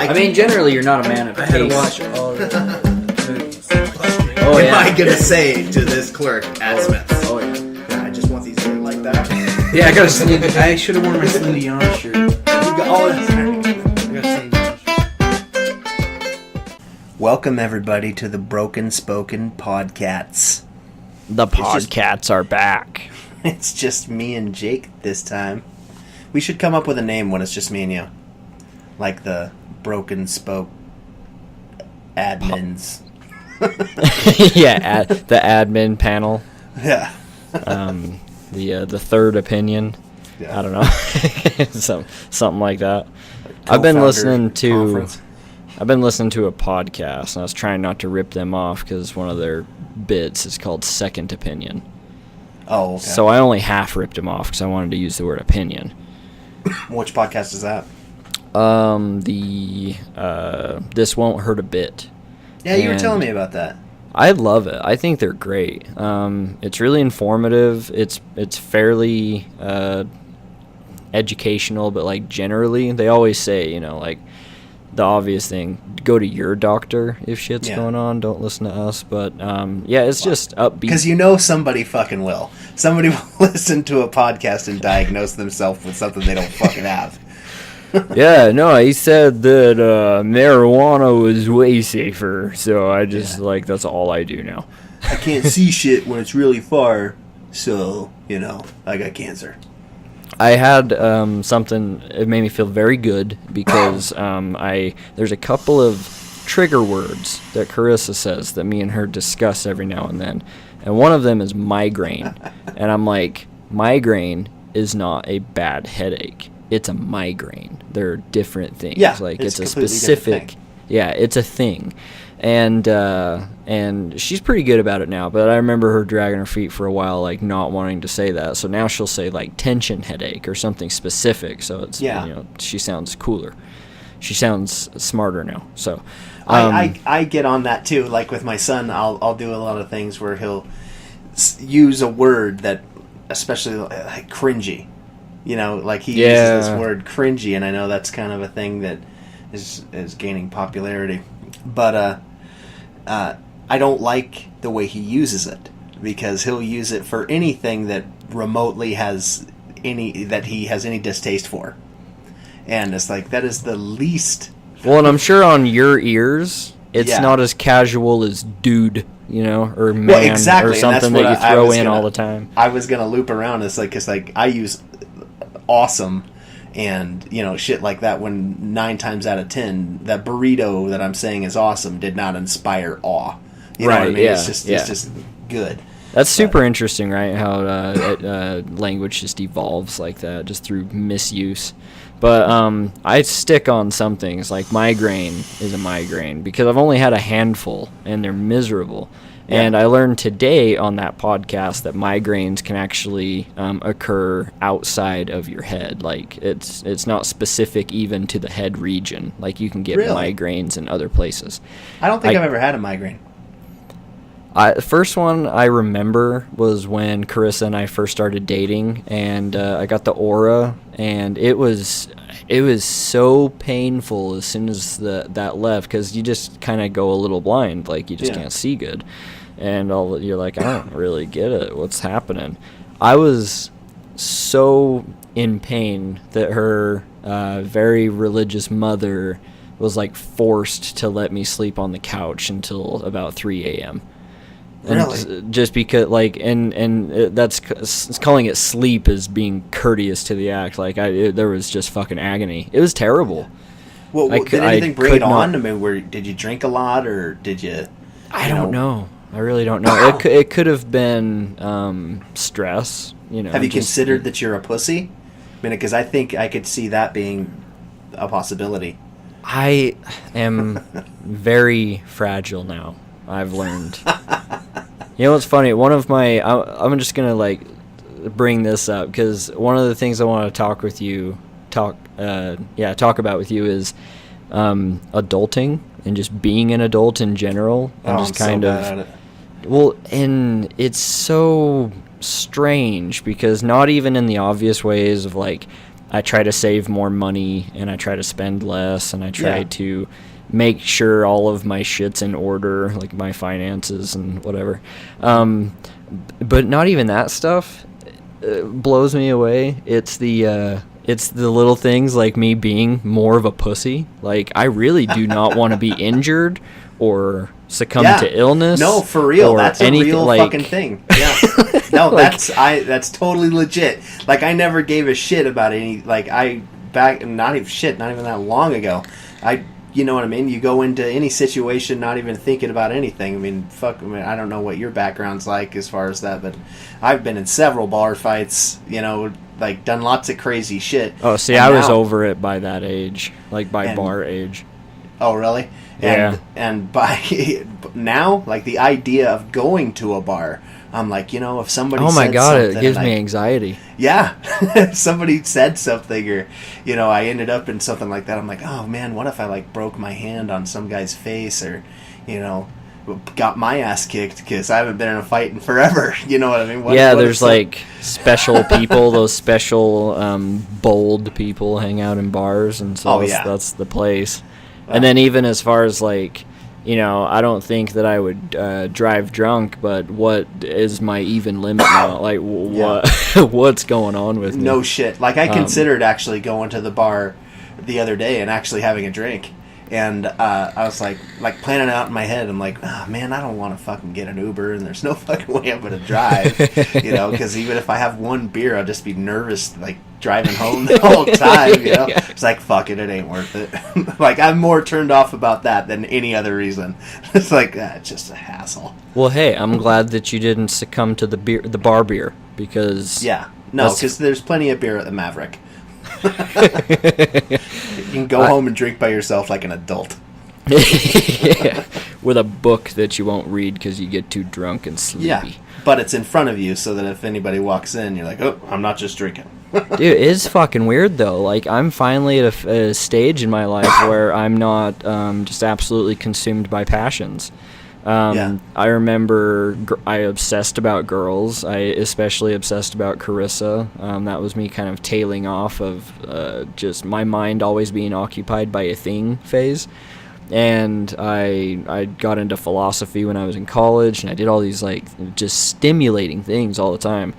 I mean, generally, you're not a man of taste. I had to watch all the movies. Oh, What yeah. am I gonna say to this clerk at Smith's? Oh, yeah. Yeah, I just want these to like that. Yeah, I got a Celine. I should have worn my Celine Dion shirt. You got all that. I got a Celine Dion shirt. Welcome everybody to the Broken Spoken Podcats. The Podcats are back. It's just me and Jake this time. We should come up with a name when it's just me and you. Like the Broken Spoke Admins. Yeah, the admin panel. Yeah. The third opinion. Yeah. I don't know, something like that. I've been listening to a podcast, and I was trying not to rip them off because one of their bits is called Second Opinion. Oh, okay. So I only half ripped them off because I wanted to use the word opinion. Which podcast is that? This Won't Hurt a Bit. Yeah, you were And telling me about that. I love it. I think they're great. It's really informative. It's fairly educational, but like generally, they always say, like the obvious thing: go to your doctor if shit's going on. Don't listen to us. But yeah, it's just upbeat. Because somebody fucking will. Somebody will listen to a podcast and diagnose themselves with something they don't fucking have. Yeah, no, he said that marijuana was way safer, so I just, that's all I do now. I can't see shit when it's really far, so, I got cancer. I had something, it made me feel very good, because there's a couple of trigger words that Carissa says that me and her discuss every now and then, and one of them is migraine, and I'm like, migraine is not a bad headache. It's a migraine. They're different things. Yeah, it's a completely specific. Yeah, it's a thing, and she's pretty good about it now. But I remember her dragging her feet for a while, not wanting to say that. So now she'll say tension headache or something specific. So it's she sounds cooler. She sounds smarter now. So I get on that too. Like with my son, I'll do a lot of things where he'll use a word that, especially like cringy. He uses this word cringy, and I know that's kind of a thing that is gaining popularity. But I don't like the way he uses it, because he'll use it for anything that remotely has any distaste for. And it's like, that is the least... Well, and I'm sure on your ears, it's not as casual as dude, or man, or something that you throw in all the time. I was going to loop around. It's like I use... awesome and shit like that, when 9 times out of 10 that burrito that I'm saying is awesome did not inspire awe. You know what I mean? Yeah, it's just good. That's super interesting, right? How language just evolves like that, just through misuse. But I stick on some things, like migraine is a migraine, because I've only had a handful and they're miserable. And I learned today on that podcast that migraines can actually occur outside of your head. Like, it's not specific even to the head region. Like, you can get migraines in other places. I don't think I've ever had a migraine. The first one I remember was when Carissa and I first started dating, and I got the aura, and it was so painful as soon as that left, because you just kind of go a little blind, like you just can't see good. And you're like, I don't really get it. What's happening? I was so in pain that her very religious mother was forced to let me sleep on the couch until about 3 a.m. Really? Just because, that's calling it sleep is being courteous to the act. There was just fucking agony. It was terrible. Well, did anything bring it on? I mean, did you drink a lot, or did you? I don't know. I really don't know. It could have been stress. Have you considered that you're a pussy? I mean, because I think I could see that being a possibility. I am very fragile now. I've learned. What's funny? One of my, I'm just gonna bring this up, because one of the things I want to talk about with you is adulting and just being an adult in general, and just kind of. Well, and it's so strange, because not even in the obvious ways of I try to save more money, and I try to spend less, and I try to make sure all of my shit's in order, like my finances and whatever. But not even that stuff blows me away. It's the little things, like me being more of a pussy. Like, I really do not want to be injured or succumb to illness. No, for real. That's a real like, fucking thing. Yeah. No, like, that's totally legit. Like, I never gave a shit about any, like, not even that long ago. You know what I mean? You go into any situation not even thinking about anything. I mean, I don't know what your background's like as far as that, but I've been in several bar fights, you know, like, done lots of crazy shit. Oh, see, I was over it by that age, like by bar age. Oh, really? Yeah. And by now, like, the idea of going to a bar, I'm like, you know, if somebody oh my said god, something, it gives me anxiety. Yeah. If somebody said something, or, you know, I ended up in something like that, I'm like, oh man, what if I, like, broke my hand on some guy's face, or, you know, got my ass kicked because I haven't been in a fight in forever. You know what I mean? What there's like special people, those special bold people hang out in bars, and so that's the place. And then even as far as, like, you know, I don't think that I would drive drunk, but what is my even limit now? Like, what's going on with me? No shit. Like, I considered actually going to the bar the other day and actually having a drink. And I was like planning it out in my head. I'm like, oh, man, I don't want to fucking get an Uber, and there's no fucking way I'm going to drive, you know, because even if I have one beer, I'll just be nervous, like, driving home the whole time, you know. It's like, fuck it ain't worth it. Like, I'm more turned off about that than any other reason. It's like, it's just a hassle. Well, hey, I'm glad that you didn't succumb to the bar beer, because... Yeah, no, because there's plenty of beer at the Maverick. You can go home and drink by yourself like an adult. Yeah, with a book that you won't read because you get too drunk and sleepy. Yeah, but it's in front of you so that if anybody walks in, you're like, oh, I'm not just drinking. Dude, it is fucking weird, though. Like, I'm finally at a stage in my life where I'm not just absolutely consumed by passions. I remember I obsessed about girls. I especially obsessed about Carissa. That was me kind of tailing off of just my mind always being occupied by a thing phase. And I got into philosophy when I was in college, and I did all these, like, just stimulating things all the time.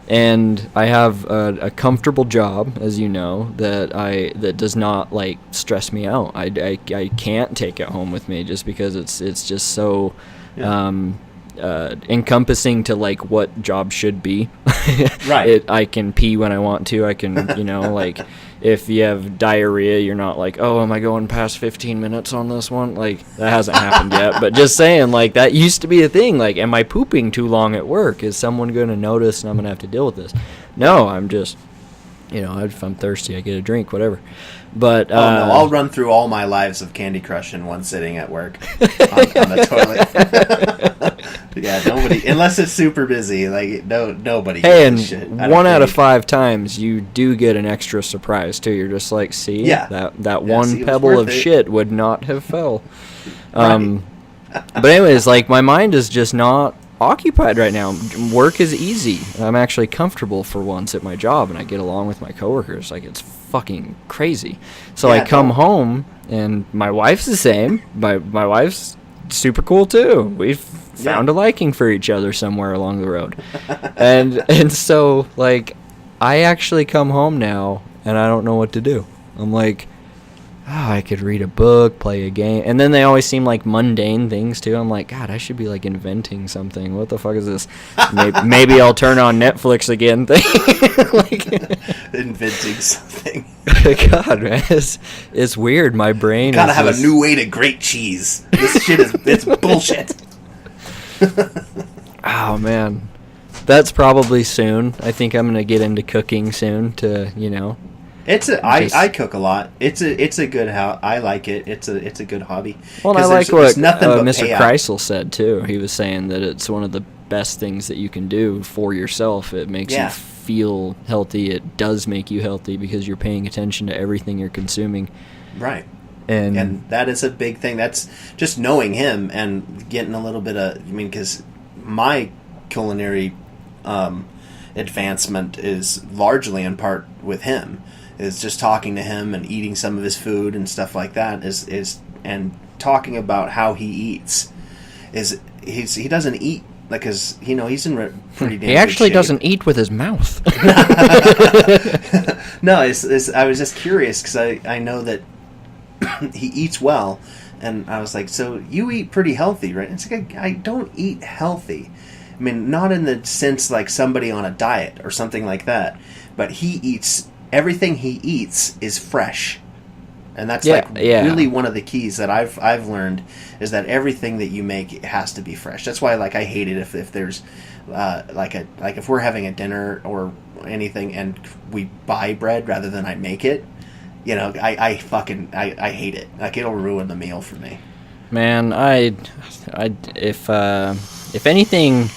And I have a comfortable job, as you know, that does not, like, stress me out. I can't take it home with me just because it's just so encompassing to, like, what job should be. Right. I can pee when I want to. I can, you know, like, if you have diarrhea, you're not like, oh, am I going past 15 minutes on this one? Like, that hasn't happened yet. But just saying, like, that used to be a thing. Like, am I pooping too long at work? Is someone going to notice and I'm going to have to deal with this? No, I'm just, you know, if I'm thirsty, I get a drink, whatever. But no, I'll run through all my lives of Candy Crush in one sitting at work on the toilet. Yeah, nobody, unless it's super busy, like, nobody gives a shit. And 1 out of 5 times you do get an extra surprise too. You're just like, see, that one pebble of shit would not have fell. But anyways, like, my mind is just not occupied right now. Work is easy. I'm actually comfortable for once at my job, and I get along with my coworkers. Like, it's fucking crazy. So I come home, and my wife's the same. My wife's super cool too. We've found a liking for each other somewhere along the road. and so, like, I actually come home now, and I don't know what to do. I'm like, I could read a book, play a game. And then they always seem like mundane things, too. I'm like, God, I should be, like, inventing something. What the fuck is this? Maybe I'll turn on Netflix again. Like, inventing something. God, man, it's weird. My brain gotta have a new way to grate cheese. This shit it's bullshit. Oh, man. That's probably soon. I think I'm going to get into cooking soon to, you know. I cook a lot. It's a good I like it. It's a good hobby. Well, I like what Mr. Kreisel said too. He was saying that it's one of the best things that you can do for yourself. It makes you feel healthy. It does make you healthy because you're paying attention to everything you're consuming. Right. And that is a big thing. That's just knowing him and getting a little bit of, I mean, because my culinary advancement is largely in part with him. is just talking to him and eating some of his food and stuff like that is and talking about how he eats he doesn't eat like, cause he's in pretty damn. He actually good shape. doesn't eat with his mouth. No, I was just curious because I know that he eats well, and I was like, so you eat pretty healthy, right? And it's like I don't eat healthy. I mean, not in the sense like somebody on a diet or something like that, but he eats everything he eats is fresh. And that's really one of the keys that I've learned is that everything that you make has to be fresh. That's why I hate it if there's if we're having a dinner or anything and we buy bread rather than I make it. I hate it. Like, it'll ruin the meal for me. Man, if anything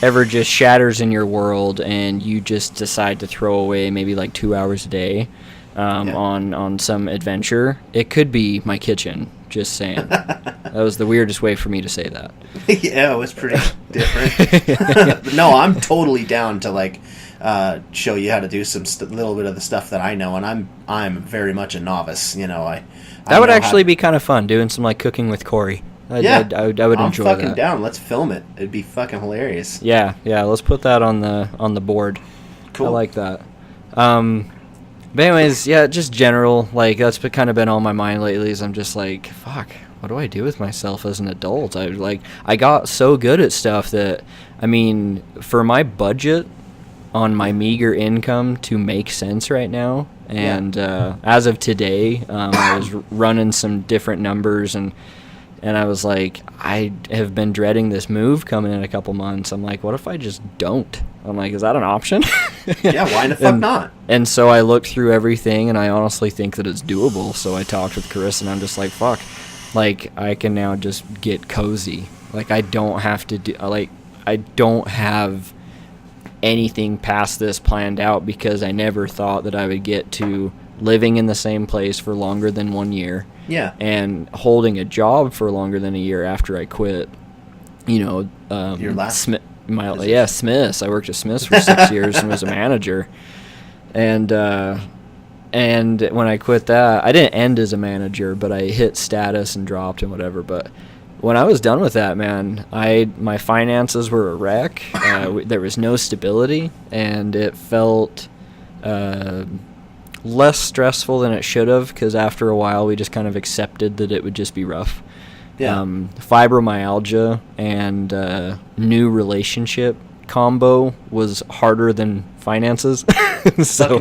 ever just shatters in your world and you just decide to throw away maybe like 2 hours a day. On some adventure, it could be my kitchen. Just saying. That was the weirdest way for me to say that. Yeah, it was pretty different. But no, I'm totally down to show you how to do some little bit of the stuff that I know, and I'm very much a novice. That would actually be kind of fun doing some cooking with Corey. I would enjoy that. I'm fucking down. Let's film it. It'd be fucking hilarious. Yeah. Let's put that on the board. Cool. I like that. But anyways, yeah, just general, that's kind of been on my mind lately is I'm just like, fuck, what do I do with myself as an adult? I got so good at stuff that, I mean, for my budget on my meager income to make sense right now, and as of today, I was running some different numbers, and I was like, I have been dreading this move coming in a couple months. I'm like, what if I just don't? I'm like, is that an option? Yeah, why the fuck not? And so I looked through everything, and I honestly think that it's doable. So I talked with Chris, and I'm just like, fuck. I can now just get cozy. I don't have to do, I don't have anything past this planned out because I never thought that I would get to living in the same place for longer than 1 year. Yeah. And holding a job for longer than a year after I quit. Your last Smith's. I worked at Smith's for 6 years and was a manager. And when I quit that, I didn't end as a manager, but I hit status and dropped and whatever. But when I was done with that, man, my finances were a wreck. There was no stability, and it felt less stressful than it should have, because after a while we just kind of accepted that it would just be rough. Yeah. Fibromyalgia and new relationship combo was harder than finances. So,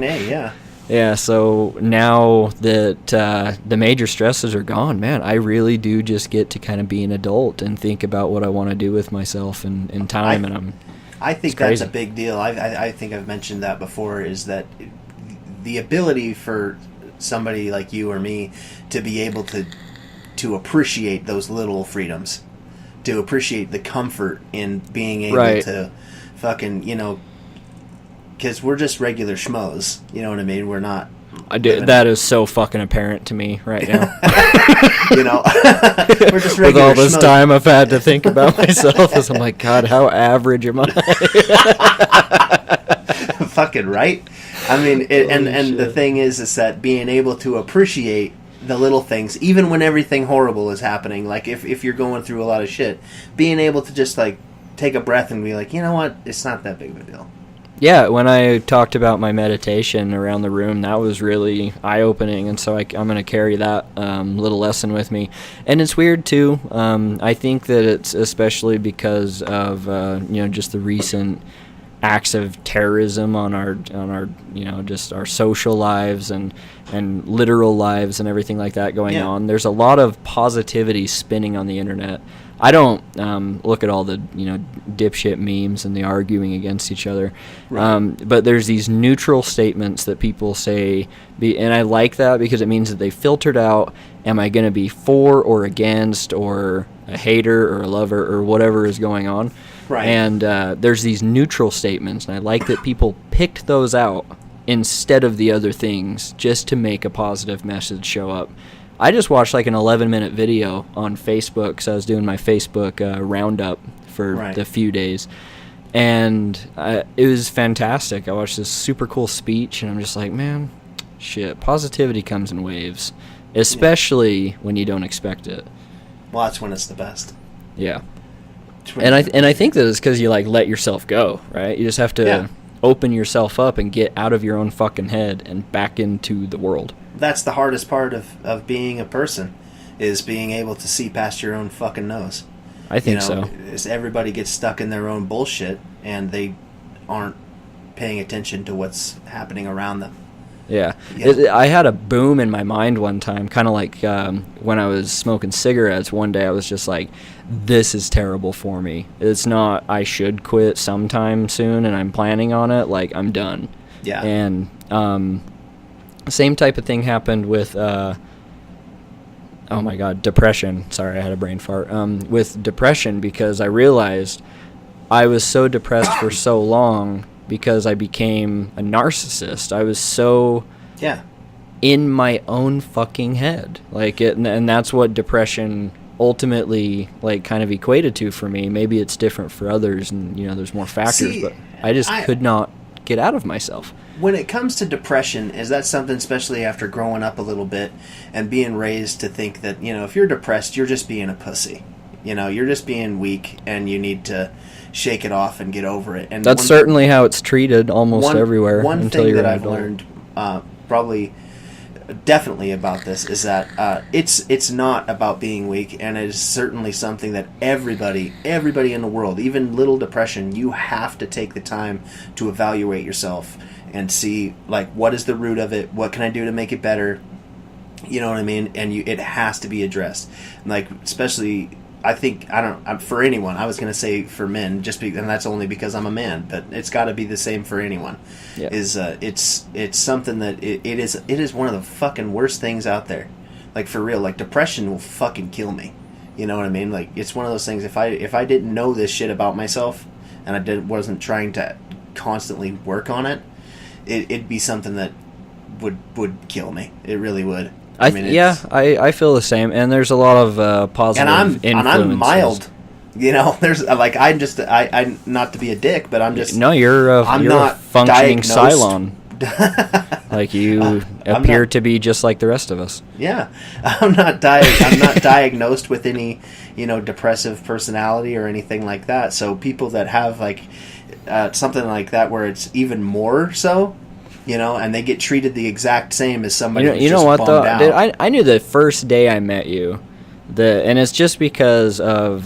yeah, so now that the major stresses are gone, man, I really do just get to kind of be an adult and think about what I want to do with myself in time. I think that's a big deal. I think I've mentioned that before, is that the ability for somebody like you or me to be able to appreciate those little freedoms, to appreciate the comfort in being able to fucking, because we're just regular schmoes, you know what I mean? We're not. That is so fucking apparent to me right now. We're just regular with all this schmoes. time I've had to think about myself, as I'm like, God, how average am I? Fucking right. I mean, and the thing is that being able to appreciate the little things, even when everything horrible is happening, like if you're going through a lot of shit, being able to just take a breath and be like, you know what, it's not that big of a deal. Yeah, when I talked about my meditation around the room, that was really eye-opening, and so I'm going to carry that little lesson with me. And it's weird, too. I think that it's especially because of, just the recent acts of terrorism on our just our social lives and literal lives and everything like that going on. There's a lot of positivity spinning on the internet. I don't look at all the dipshit memes and the arguing against each other, but there's these neutral statements that people say, and I like that because it means that they filtered out, am I going to be for or against, or a hater or a lover or whatever is going on. Right. And there's these neutral statements, and I like that people picked those out instead of the other things just to make a positive message show up. I just watched an 11-minute video on Facebook because I was doing my Facebook roundup for the few days, and it was fantastic. I watched this super cool speech, and I'm just like, man, shit. Positivity comes in waves, especially when you don't expect it. Well, that's when it's the best. Yeah. And I think that it's because you like let yourself go, right? You just have to open yourself up and get out of your own fucking head and back into the world. That's the hardest part of being a person, is being able to see past your own fucking nose. I think so. Is everybody gets stuck in their own bullshit and they aren't paying attention to what's happening around them. Yeah. I had a boom in my mind one time, kind of like when I was smoking cigarettes. One day I was just like, this is terrible for me. It's not, I should quit sometime soon, and I'm planning on it. Like, I'm done. Yeah. And same type of thing happened with, oh my God, depression. Sorry, I had a brain fart. With depression, because I realized I was so depressed for so long because I became a narcissist. I was so in my own fucking head. Like it, and that's what depression ultimately like kind of equated to for me. Maybe it's different for others, and you know, there's more factors, but I could not get out of myself. When it comes to depression, is that something, especially after growing up a little bit and being raised to think that, you know, if you're depressed, you're just being a pussy. You know, you're just being weak and you need to shake it off and get over it. And that's certainly how it's treated almost everywhere. One thing that I've learned, definitely about this, is that it's not about being weak, and it is certainly something that everybody in the world, even little depression, you have to take the time to evaluate yourself and see, like, what is the root of it? What can I do to make it better? You know what I mean? And it has to be addressed. Like, especially, I think, for anyone, I was going to say for men, and that's only because I'm a man, but it's got to be the same for anyone. Yeah. It's something that it is one of the fucking worst things out there. Like, for real, like, depression will fucking kill me. You know what I mean? Like, it's one of those things, if I didn't know this shit about myself, and I wasn't trying to constantly work on it, it'd be something that would kill me. It really would. I feel the same, and there's a lot of positive influences. And I'm mild. You know, there's like I not to be a dick, but I'm just you're a functioning Cylon. Like you appear to be just like the rest of us. Yeah, I'm not diagnosed with any, you know, depressive personality or anything like that. So people that have like something like that, where it's even more so, you know, and they get treated the exact same as somebody who's just bummed out. Dude, I knew the first day I met you, and it's just because of,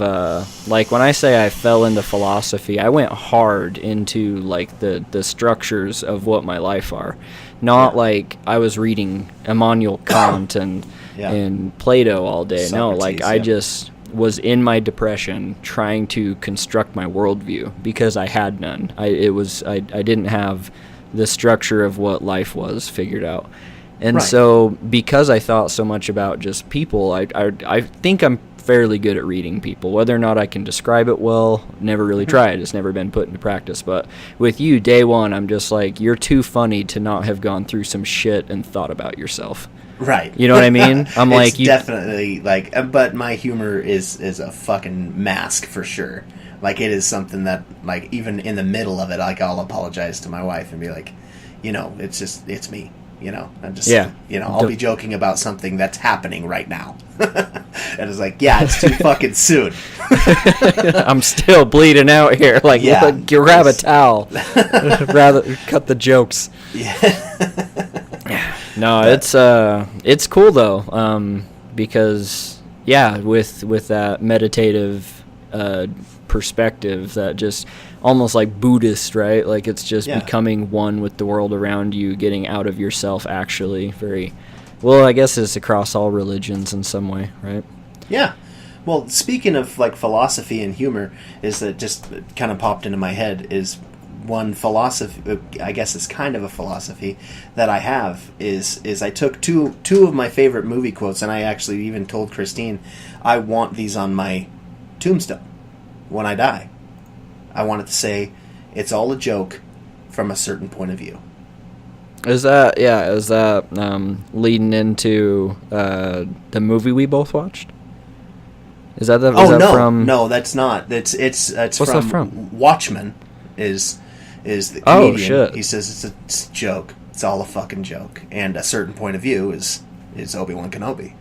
like, when I say I fell into philosophy, I went hard into, like, the structures of what my life are. Not like I was reading Immanuel Kant and Plato all day. Socrates, like, I just was in my depression trying to construct my worldview because I had none. I didn't have the structure of what life was figured out. And so because I thought so much about just people, I think I'm fairly good at reading people. Whether or not I can describe it well, never really tried. It's never been put into practice. But with you, day one, I'm just like, you're too funny to not have gone through some shit and thought about yourself. Right. You know what I mean? I'm like, definitely like, but my humor is a fucking mask for sure. Like, it is something that, like, even in the middle of it, like, I'll apologize to my wife and be like, you know, it's me. You know, I'm just, you know, I'll be joking about something that's happening right now. And it's like, yeah, it's too fucking soon. I'm still bleeding out here. Like, grab a towel. Rather cut the jokes. Yeah. No, it's cool though, because with that meditative perspective, that just almost like Buddhist, right? Like, it's just becoming one with the world around you, getting out of yourself. Actually, very well, I guess it's across all religions in some way, right? Yeah. Well, speaking of like philosophy and humor, is that just kind of popped into my head is one philosophy. I guess it's kind of a philosophy that I have is I took two of my favorite movie quotes, and I actually even told Christine I want these on my tombstone when I die. I wanted to say, it's all a joke from a certain point of view. Is that leading into the movie we both watched? Is that from? No, that's not. It's What's that from? Watchmen is the comedian. Oh shit! He says it's a joke. it's all a fucking joke, and a certain point of view is Obi-Wan Kenobi.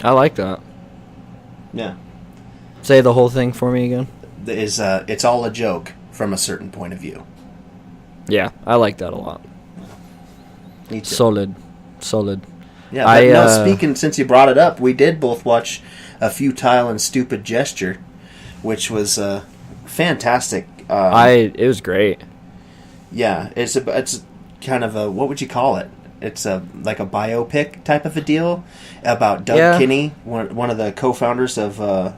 I like that. Yeah. Say the whole thing for me again. It's all a joke from a certain point of view. Yeah, I like that a lot. Me too. Solid. Yeah, but no, speaking, since you brought it up, we did both watch A Futile and Stupid Gesture, which was fantastic. It was great. Yeah, it's kind of a, what would you call it? It's like a biopic type of a deal about Doug Kinney, one of the co-founders of the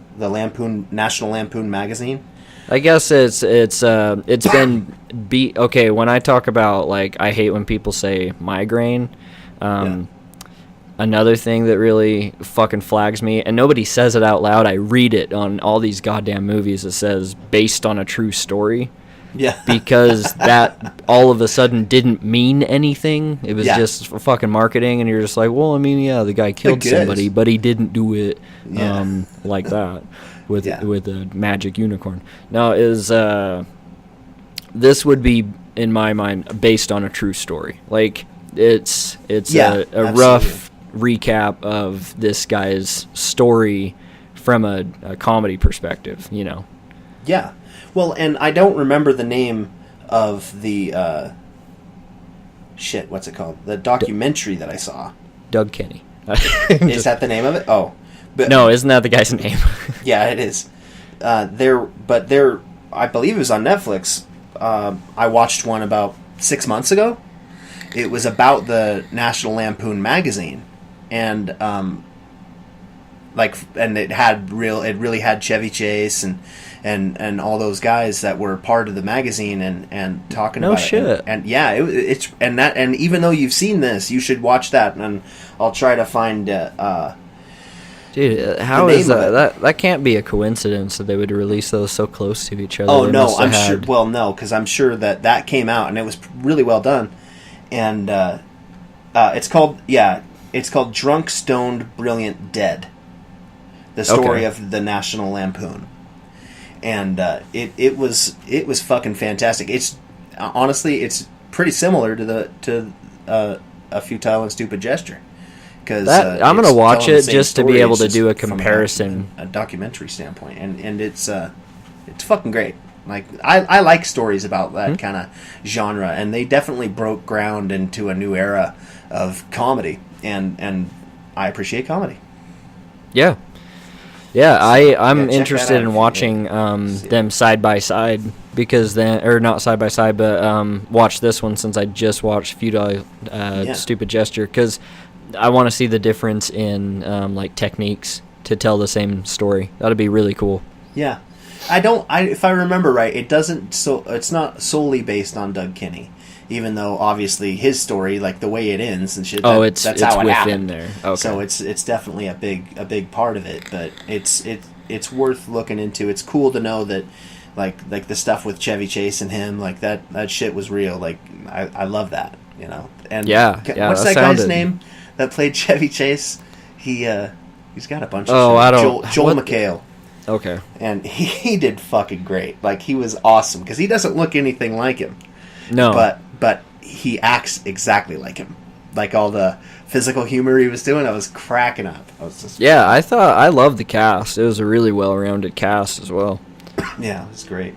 National Lampoon magazine. I guess it's been beat. Okay, when I talk about, like, I hate when people say migraine. Another thing that really fucking flags me, and nobody says it out loud, I read it on all these goddamn movies that says based on a true story. Yeah. Because that all of a sudden didn't mean anything. It was just fucking marketing, and you're just like, well, I mean, yeah, the guy killed somebody, but he didn't do it like that with a magic unicorn. Now, this would be, in my mind, based on a true story. Like, it's a rough recap of this guy's story from a comedy perspective, you know. Yeah. Well, and I don't remember the name of the what's it called? The documentary that I saw. Doug Kinney. Is that the name of it? Oh. But, no, isn't that the guy's name? Yeah, it is. I believe it was on Netflix. I watched one about 6 months ago. It was about the National Lampoon magazine, and it really had Chevy Chase and all those guys that were part of the magazine and talking about shit. it. And yeah, and even though you've seen this, you should watch that, and I'll try to find dude, how is that? That can't be a coincidence that they would release those so close to each other. Oh no, I'm sure. Well, no, because I'm sure that came out and it was really well done. And it's called Drunk, Stoned, Brilliant, Dead. The story of the National Lampoon. And it was fucking fantastic. It's honestly, it's pretty similar to A Futile and Stupid Gesture. Because I'm gonna watch it just to be able to do a comparison, a documentary standpoint, and it's fucking great. Like I like stories about that kind of genre, and they definitely broke ground into a new era of comedy, and I appreciate comedy. Yeah. Yeah, I'm interested in watching them side by side, because not side by side, but watch this one since I just watched Futile Stupid Gesture, because I want to see the difference in like techniques to tell the same story. That'd be really cool. Yeah. If I remember right, it's not solely based on Doug Kinney, even though obviously his story, like the way it ends and shit. That's how it happened. There. Okay. So it's definitely a big part of it, but it's worth looking into. It's cool to know that like the stuff with Chevy Chase and him, like that shit was real. Like I love that, you know. And what's that guy's name that played Chevy Chase? He's got a bunch of shit. Joel McHale. Okay. And he did fucking great. Like, he was awesome, because he doesn't look anything like him. No. But he acts exactly like him. Like, all the physical humor he was doing, I was cracking up. I loved the cast. It was a really well-rounded cast as well. Yeah, it was great.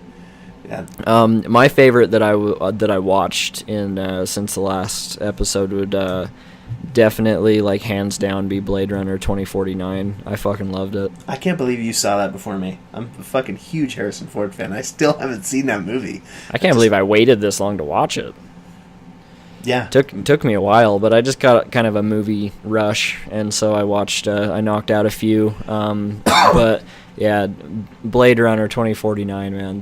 Yeah. My favorite that I watched in since the last episode would definitely, like, hands down be Blade Runner 2049. I fucking loved it. I can't believe you saw that before me. I'm a fucking huge Harrison Ford fan. I still haven't seen that movie. I can't believe I waited this long to watch it. Yeah. Took me a while, but I just got kind of a movie rush, and so I knocked out a few. But yeah, Blade Runner 2049, man.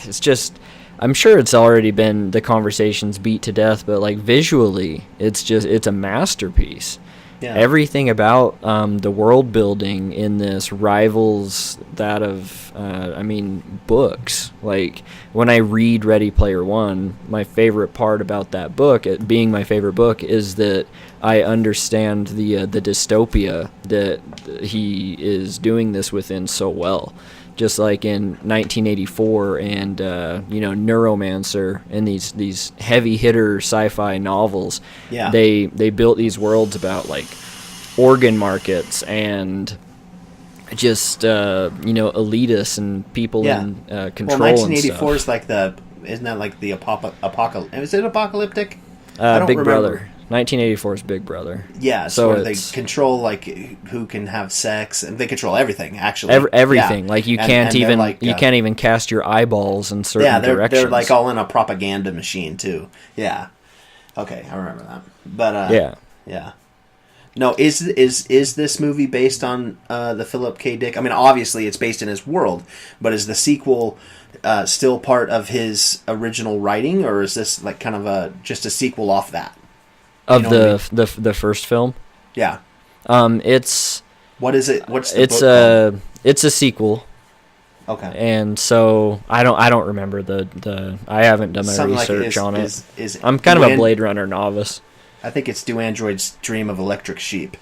It's just, I'm sure it's already been, the conversation's beat to death, but like visually, it's a masterpiece. Yeah. Everything about the world building in this rivals that of books. Like, when I read Ready Player One, my favorite part about that book, it being my favorite book, is that I understand the dystopia that he is doing this within so well. just like in 1984 and Neuromancer and these heavy hitter sci-fi novels. Yeah. They built these worlds about like organ markets and just elitists and people in control. Well, 1984 and stuff. is like isn't that like the apocalyptic? Is it apocalyptic? Big Brother. 1984 is Big Brother. Yeah, so where they control like who can have sex, and they control everything. Actually, everything. Yeah. Like you And can't they're even like, you can't even cast your eyeballs in certain directions. They're like all in a propaganda machine too. Yeah. Okay, I remember that. But yeah. No, is this movie based on the Philip K. Dick? I mean, obviously it's based in his world, but is the sequel still part of his original writing, or is this like kind of just a sequel off that? Of the first film? Yeah. It's what is it? What's the book called? It's a sequel. Okay. And so I don't remember the I haven't done my Something research like on it. Is I'm kind of a Blade Runner novice. I think it's Do Androids Dream of Electric Sheep.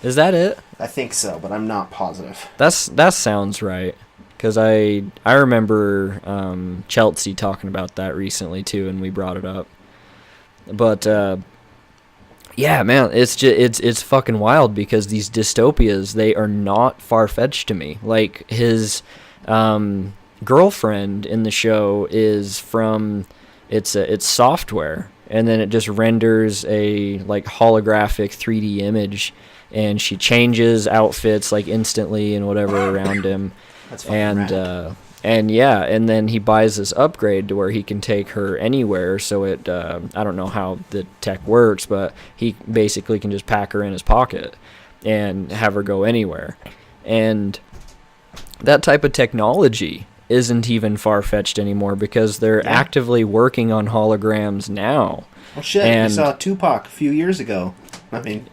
Is that it? I think so, but I'm not positive. That sounds right. Because I remember Chelsea talking about that recently too, and we brought it up. But yeah, man, it's fucking wild because these dystopias, they are not far-fetched to me. Like his girlfriend in the show is from it's software, and then it just renders a like holographic 3D image, and she changes outfits like instantly and whatever around him. That's fucking rad. And then he buys this upgrade to where he can take her anywhere. So I don't know how the tech works, but he basically can just pack her in his pocket and have her go anywhere. And that type of technology isn't even far-fetched anymore because they're actively working on holograms now. Well, shit, and we saw Tupac a few years ago. I mean,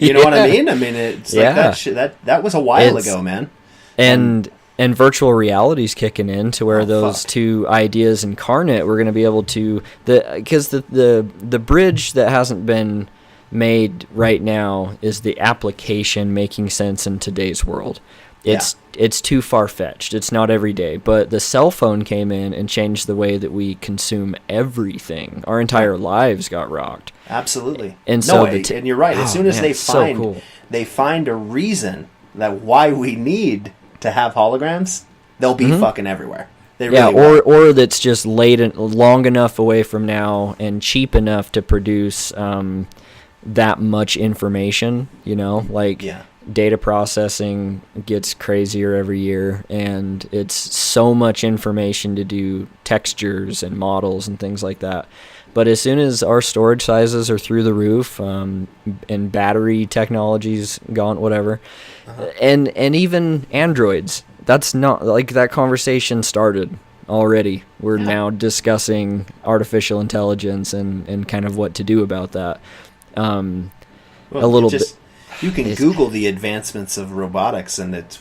you know what I mean? I mean, it's like that shit. That was a while ago, man. And virtual reality's kicking in to where those two ideas incarnate. We're going to be able to because the bridge that hasn't been made right now is the application making sense in today's world. It's too far-fetched. It's not every day. But the cell phone came in and changed the way that we consume everything. Our entire lives got rocked. Absolutely. And so and you're right. As soon as they find a reason that why we need to have holograms, they'll be fucking everywhere. They really will. or that's just long enough away from now and cheap enough to produce that much information, data processing gets crazier every year, and it's so much information to do textures and models and things like that. But as soon as our storage sizes are through the roof, and battery technology's gone, whatever, and even androids, that's not like that conversation started already. We're now discussing artificial intelligence and kind of what to do about that. A little bit. You can Google the advancements of robotics, and it's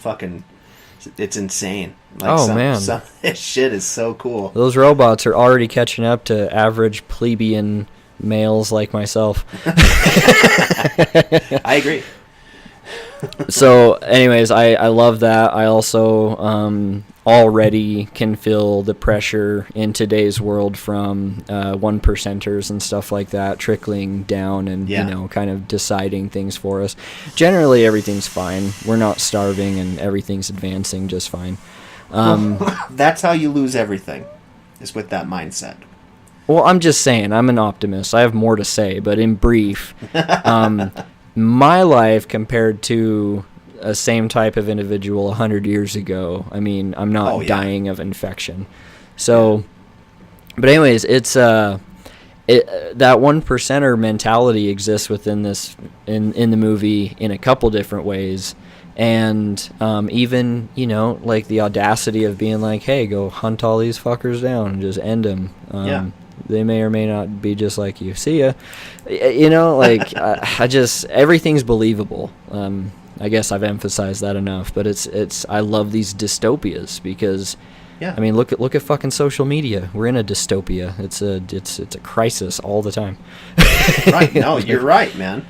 insane. Like some this shit is so cool. Those robots are already catching up to average plebeian males like myself. I agree. So, anyways, I love that. I also already can feel the pressure in today's world from 1%ers and stuff like that trickling down and kind of deciding things for us. Generally, everything's fine. We're not starving, and everything's advancing just fine. That's how you lose everything, is with that mindset. Well, I'm just saying, I'm an optimist. I have more to say, but in brief, my life compared to a same type of individual 100 years ago, I mean, I'm not dying of infection. So, but anyways, it's that 1%er mentality exists within this in the movie in a couple different ways. And even, like the audacity of being like, hey, go hunt all these fuckers down and just end them. They may or may not be just like you. See ya. I just, everything's believable. I guess I've emphasized that enough, but I love these dystopias because, I mean, look at fucking social media. We're in a dystopia. It's a crisis all the time. Right. No, you're right, man.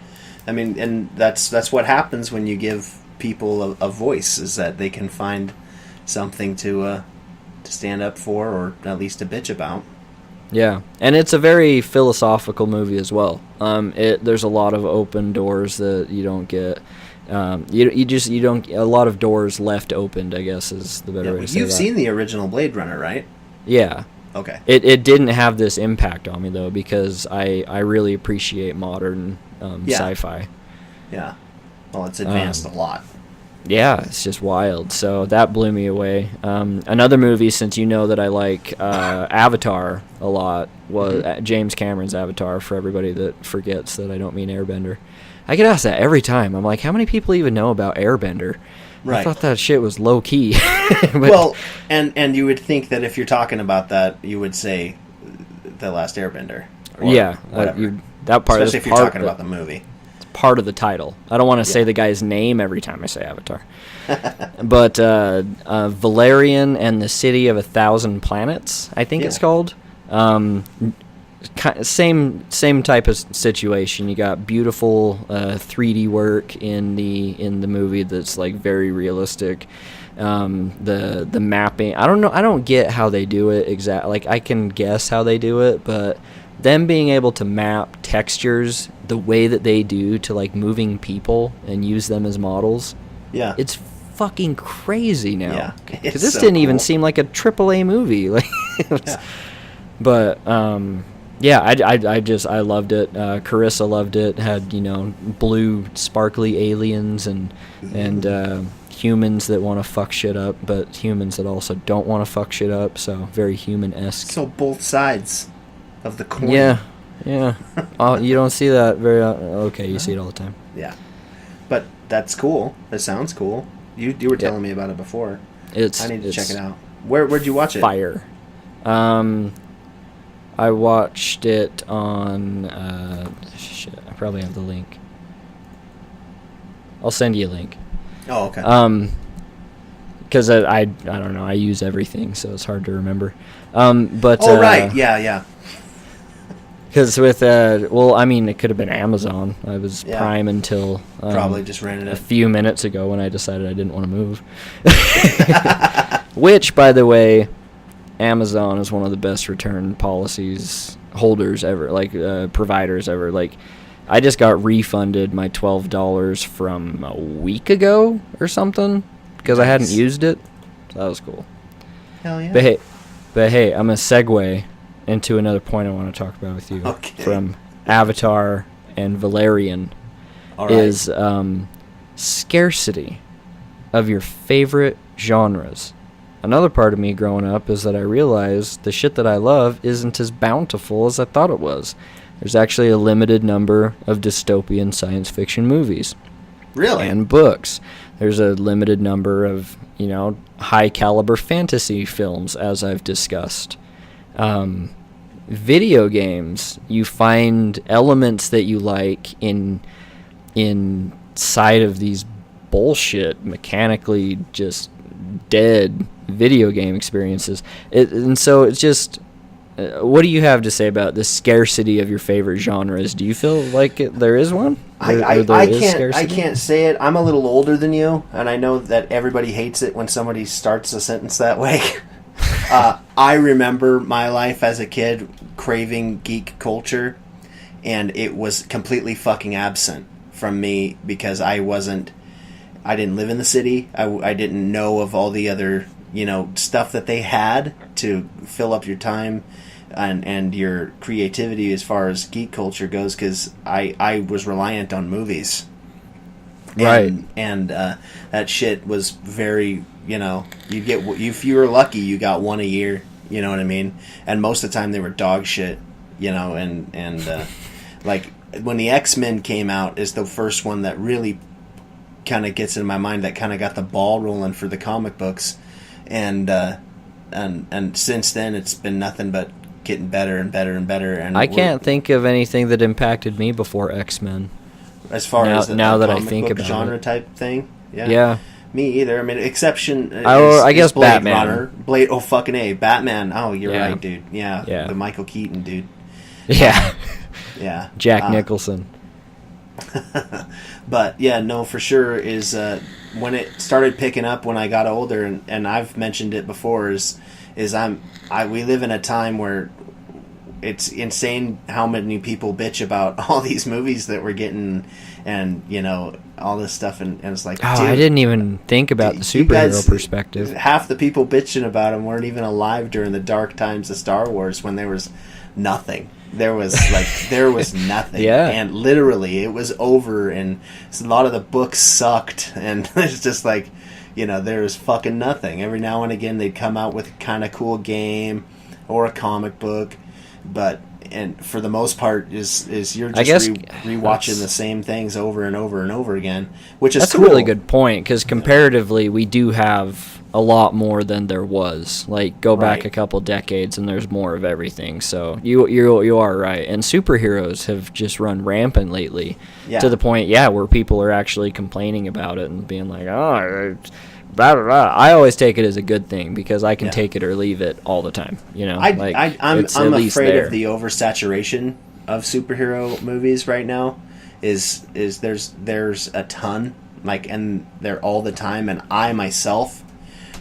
I mean, and that's what happens when you give people a voice, is that they can find something to stand up for, or at least to bitch about. Yeah, and it's a very philosophical movie as well. There's a lot of open doors that you don't get. You don't, a lot of doors left opened, I guess, is the better way to say that. You've seen the original Blade Runner, right? Yeah. Okay. It didn't have this impact on me though, because I really appreciate modern sci-fi. Yeah. Well, it's advanced a lot. Yeah, it's just wild. So that blew me away. Another movie, since you know that I like Avatar a lot, was James Cameron's Avatar, for everybody that forgets that I don't mean Airbender. I get asked that every time. I'm like, how many people even know about Airbender? Right. I thought that shit was low key. Well, and you would think that if you're talking about that, you would say The Last Airbender. Or whatever. That part, especially if you're talking about the movie. Part of the title. I don't want to say the guy's name every time I say Avatar. But Valerian and the City of 1,000 Planets, I think it's called. Same type of situation. You got beautiful 3D work in the movie that's like very realistic. The mapping, I don't know. I don't get how they do it exactly. Like, I can guess how they do it, but them being able to map textures the way that they do to like moving people and use them as models, it's fucking crazy now. Because this didn't even seem like a AAA movie. Like, but I loved it. Carissa loved it. Had, blue sparkly aliens and humans that want to fuck shit up, but humans that also don't want to fuck shit up. So very human-esque. So both sides of the coin. Yeah. You don't see that very. Okay, you see it all the time. Yeah, but that's cool. That sounds cool. You were telling me about it before. I need to check it out. Where'd you watch it? Fire. I watched it on. Shit, I probably have the link. I'll send you a link. Oh, okay. Because I don't know. I use everything, so it's hard to remember. But right. Yeah. Because with it could have been Amazon. I was Prime until probably just rented it a few minutes ago when I decided I didn't want to move. Which, by the way, Amazon is one of the best return policies holders ever, like providers ever. Like, I just got refunded my $12 from a week ago or something because I hadn't used it. So that was cool. Hell yeah. But hey, I'm gonna segue into another point I want to talk about with you from Avatar and Valerian. All right. Is scarcity of your favorite genres. Another part of me growing up is that I realized the shit that I love isn't as bountiful as I thought it was. There's actually a limited number of dystopian science fiction movies. Really? And books. There's a limited number of, high caliber fantasy films, as I've discussed. Video games, you find elements that you like inside of these bullshit, mechanically just dead video game experiences. And so it's just, what do you have to say about the scarcity of your favorite genres? Do you feel like there is one? I can't say it. I'm a little older than you, and I know that everybody hates it when somebody starts a sentence that way. I remember my life as a kid craving geek culture, and it was completely fucking absent from me because I didn't live in the city. I didn't know of all the other, stuff that they had to fill up your time and your creativity as far as geek culture goes, because I was reliant on movies. Right. And that shit was very, if you were lucky, you got one a year, you know what I mean? And most of the time they were dog shit, and like when the X-Men came out is the first one that really kind of gets in my mind, that kind of got the ball rolling for the comic books. And since then it's been nothing but getting better and better and better. And I can't think of anything that impacted me before X-Men. As far as now that I comic think book about genre it. type thing, yeah. Me either. I mean, exception. I guess Blade Batman. Runner. Blade. Oh fucking A. Batman. Oh, you're Yeah. right, dude. Yeah. Yeah. The Michael Keaton dude. Yeah. Yeah. Jack Nicholson. But yeah, no, for sure is when it started picking up when I got older, and I've mentioned it before, is we live in a time where it's insane how many people bitch about all these movies that we're getting, and all this stuff, and it's like, oh, dude, I didn't even think about the superhero perspective. Half the people bitching about them weren't even alive during the dark times of Star Wars, when there was nothing. There was nothing. Yeah. And literally it was over, and a lot of the books sucked, and it's just like, there was fucking nothing. Every now and again they'd come out with a kind of cool game or a comic book, and for the most part is you're just rewatching the same things over and over and over again, which is that's cool. a really good point, because comparatively we do have a lot more than there was. Like, go back a couple decades and there's more of everything. So you are right. And superheroes have just run rampant lately, to the point, where people are actually complaining about it and being like, oh, blah, blah, blah. I always take it as a good thing, because I can take it or leave it all the time. I'm afraid of the oversaturation of superhero movies right now. Is there's a ton, and they're all the time, and I myself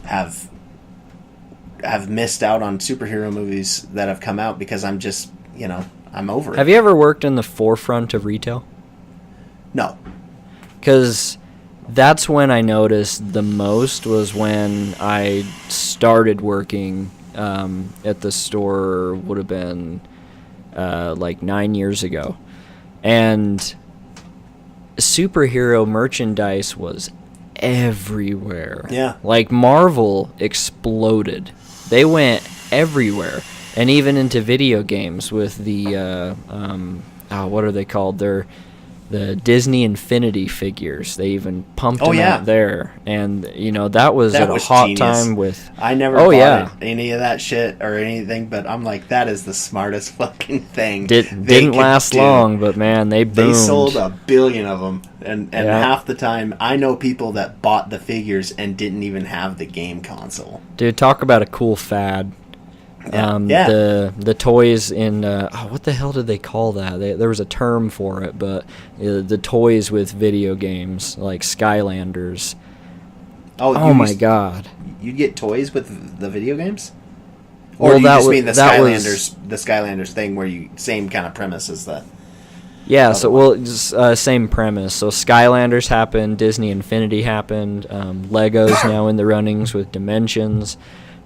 have missed out on superhero movies that have come out because I'm just, I'm over it. Have you ever worked in the forefront of retail? No. Because that's when I noticed the most, was when I started working at the store, would have been 9 years ago. And superhero merchandise was everywhere. Yeah. Like, Marvel exploded. They went everywhere. And even into video games with the what are they called? They're the Disney Infinity figures. They even pumped them out there. And that was a hot genius. Time with I never bought any of that shit or anything, but I'm like, that is the smartest fucking thing. Didn't last long, but man, they boomed. They sold 1 billion of them, and half the time I know people that bought the figures and didn't even have the game console. Dude, talk about a cool fad. The toys in what the hell did they call that? There was a term for it, but the toys with video games, like Skylanders. Oh my god! You'd get toys with the video games, or do you just mean the Skylanders thing, where you same kind of premise as the. Yeah, same premise. So Skylanders happened, Disney Infinity happened, Legos now in the runnings with Dimensions.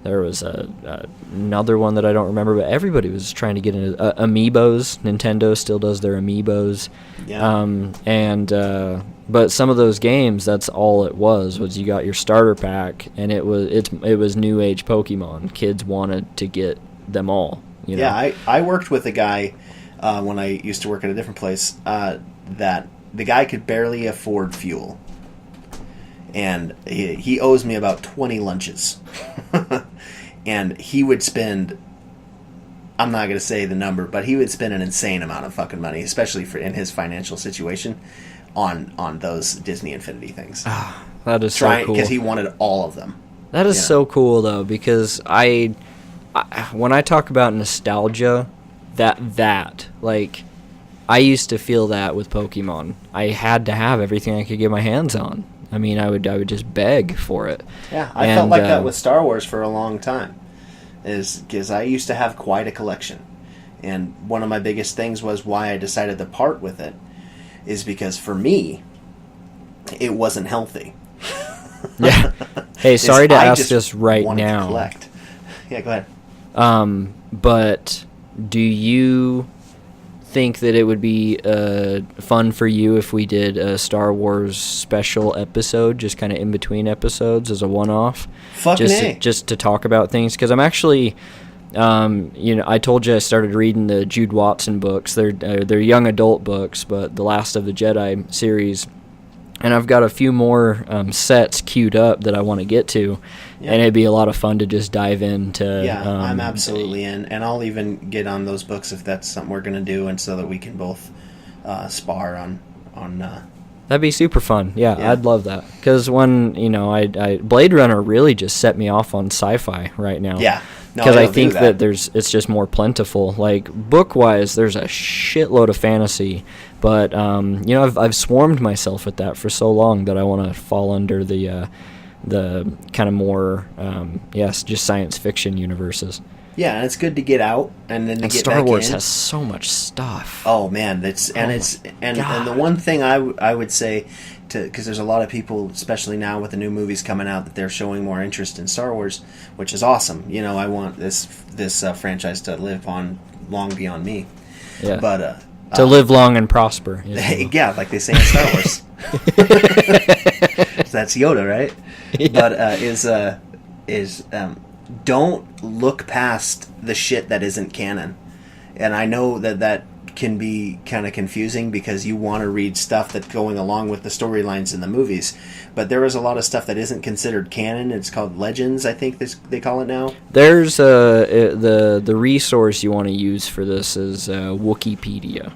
There was another one that I don't remember, but everybody was trying to get into Amiibos. Nintendo still does their Amiibos. Yeah. But some of those games, that's all it was you got your starter pack, and it was new age Pokemon. Kids wanted to get them all. Yeah, I worked with a guy when I used to work at a different place that the guy could barely afford fuel. And he owes me about 20 lunches. And he would spend, I'm not going to say the number, but he would spend an insane amount of fucking money, especially in his financial situation, on those Disney Infinity things. That is so cool. Because he wanted all of them. That is so cool, though, because I when I talk about nostalgia, like, I used to feel that with Pokemon. I had to have everything I could get my hands on. I mean, I would just beg for it. Yeah, I felt like that with Star Wars for a long time, is because I used to have quite a collection, and one of my biggest things was why I decided to part with it, is because for me, it wasn't healthy. Yeah. Hey, sorry to ask this right now. To collect. Yeah, go ahead. But do you think that it would be fun for you if we did a Star Wars special episode, just kind of in between episodes as a one-off? Just to talk about things, because I'm actually, I told you I started reading the Jude Watson books. They're young adult books, but the Last of the Jedi series, and I've got a few more sets queued up that I want to get to. Yeah. And it'd be a lot of fun to just dive into. Yeah, I'm absolutely in, and I'll even get on those books if that's something we're going to do, and so that we can both spar on. That'd be super fun. Yeah, I'd love that, because when I Blade Runner really just set me off on sci-fi right now. Yeah, No, because I don't do think that it's just more plentiful. Like book wise, there's a shitload of fantasy, but I've swarmed myself with that for so long that I want to fall under the kind of more just science fiction universes. Yeah, and it's good to get out and then to get Star back Wars in. has so much stuff. Oh man, and the one thing I would say, because there's a lot of people, especially now with the new movies coming out, that they're showing more interest in Star Wars, which is awesome. I want this franchise to live on long beyond me. Yeah, but to live long and prosper. Yeah, like they say in Star Wars. That's Yoda, right? Yeah. But don't look past the shit that isn't canon. And I know that can be kind of confusing because you want to read stuff that's going along with the storylines in the movies. But there is a lot of stuff that isn't considered canon. It's called Legends, I think they call it now. There's the resource you want to use for this is Wikipedia.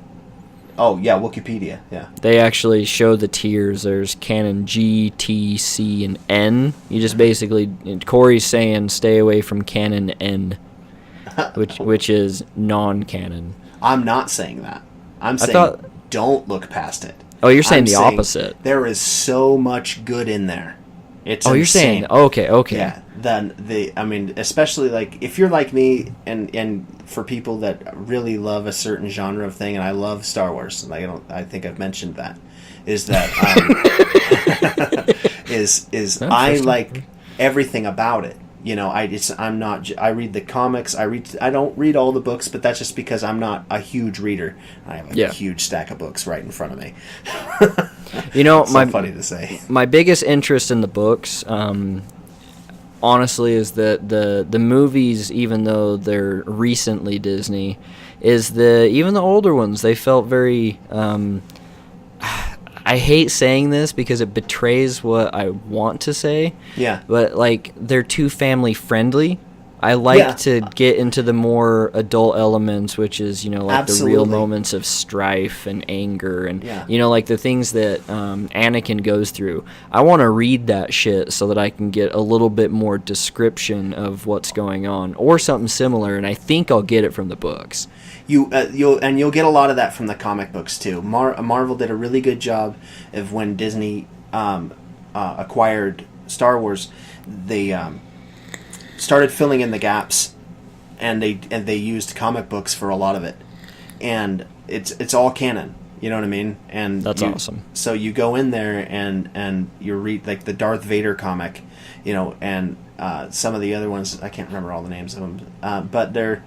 Oh, yeah, Wikipedia, yeah. They actually show the tiers. There's canon G, T, C, and N. You just basically... Corey's saying stay away from canon N, which is non-canon. I'm not saying that. I'm saying don't look past it. Oh, you're saying the opposite. There is so much good in there. It's you're insane. saying... Okay. Yeah, especially like if you're like me and for people that really love a certain genre of thing, and I love Star Wars, like I think I've mentioned that, is that I like everything about it. I read the comics. I don't read all the books, but that's just because I'm not a huge reader. I have a huge stack of books right in front of me. Funny to say. My biggest interest in the books, honestly, is that the movies, even though they're recently Disney, even the older ones, they felt very. I hate saying this because it betrays what I want to say. Yeah. But like they're too family friendly. I like to get into the more adult elements, which is, the real moments of strife and anger and, like the things that Anakin goes through. I want to read that shit so that I can get a little bit more description of what's going on or something similar, and I think I'll get it from the books. You'll get a lot of that from the comic books too. Marvel did a really good job of when Disney acquired Star Wars. They started filling in the gaps, and they used comic books for a lot of it, and it's all canon. You know what I mean? And that's awesome. So you go in there and you read like the Darth Vader comic, and some of the other ones I can't remember all the names of them, but there's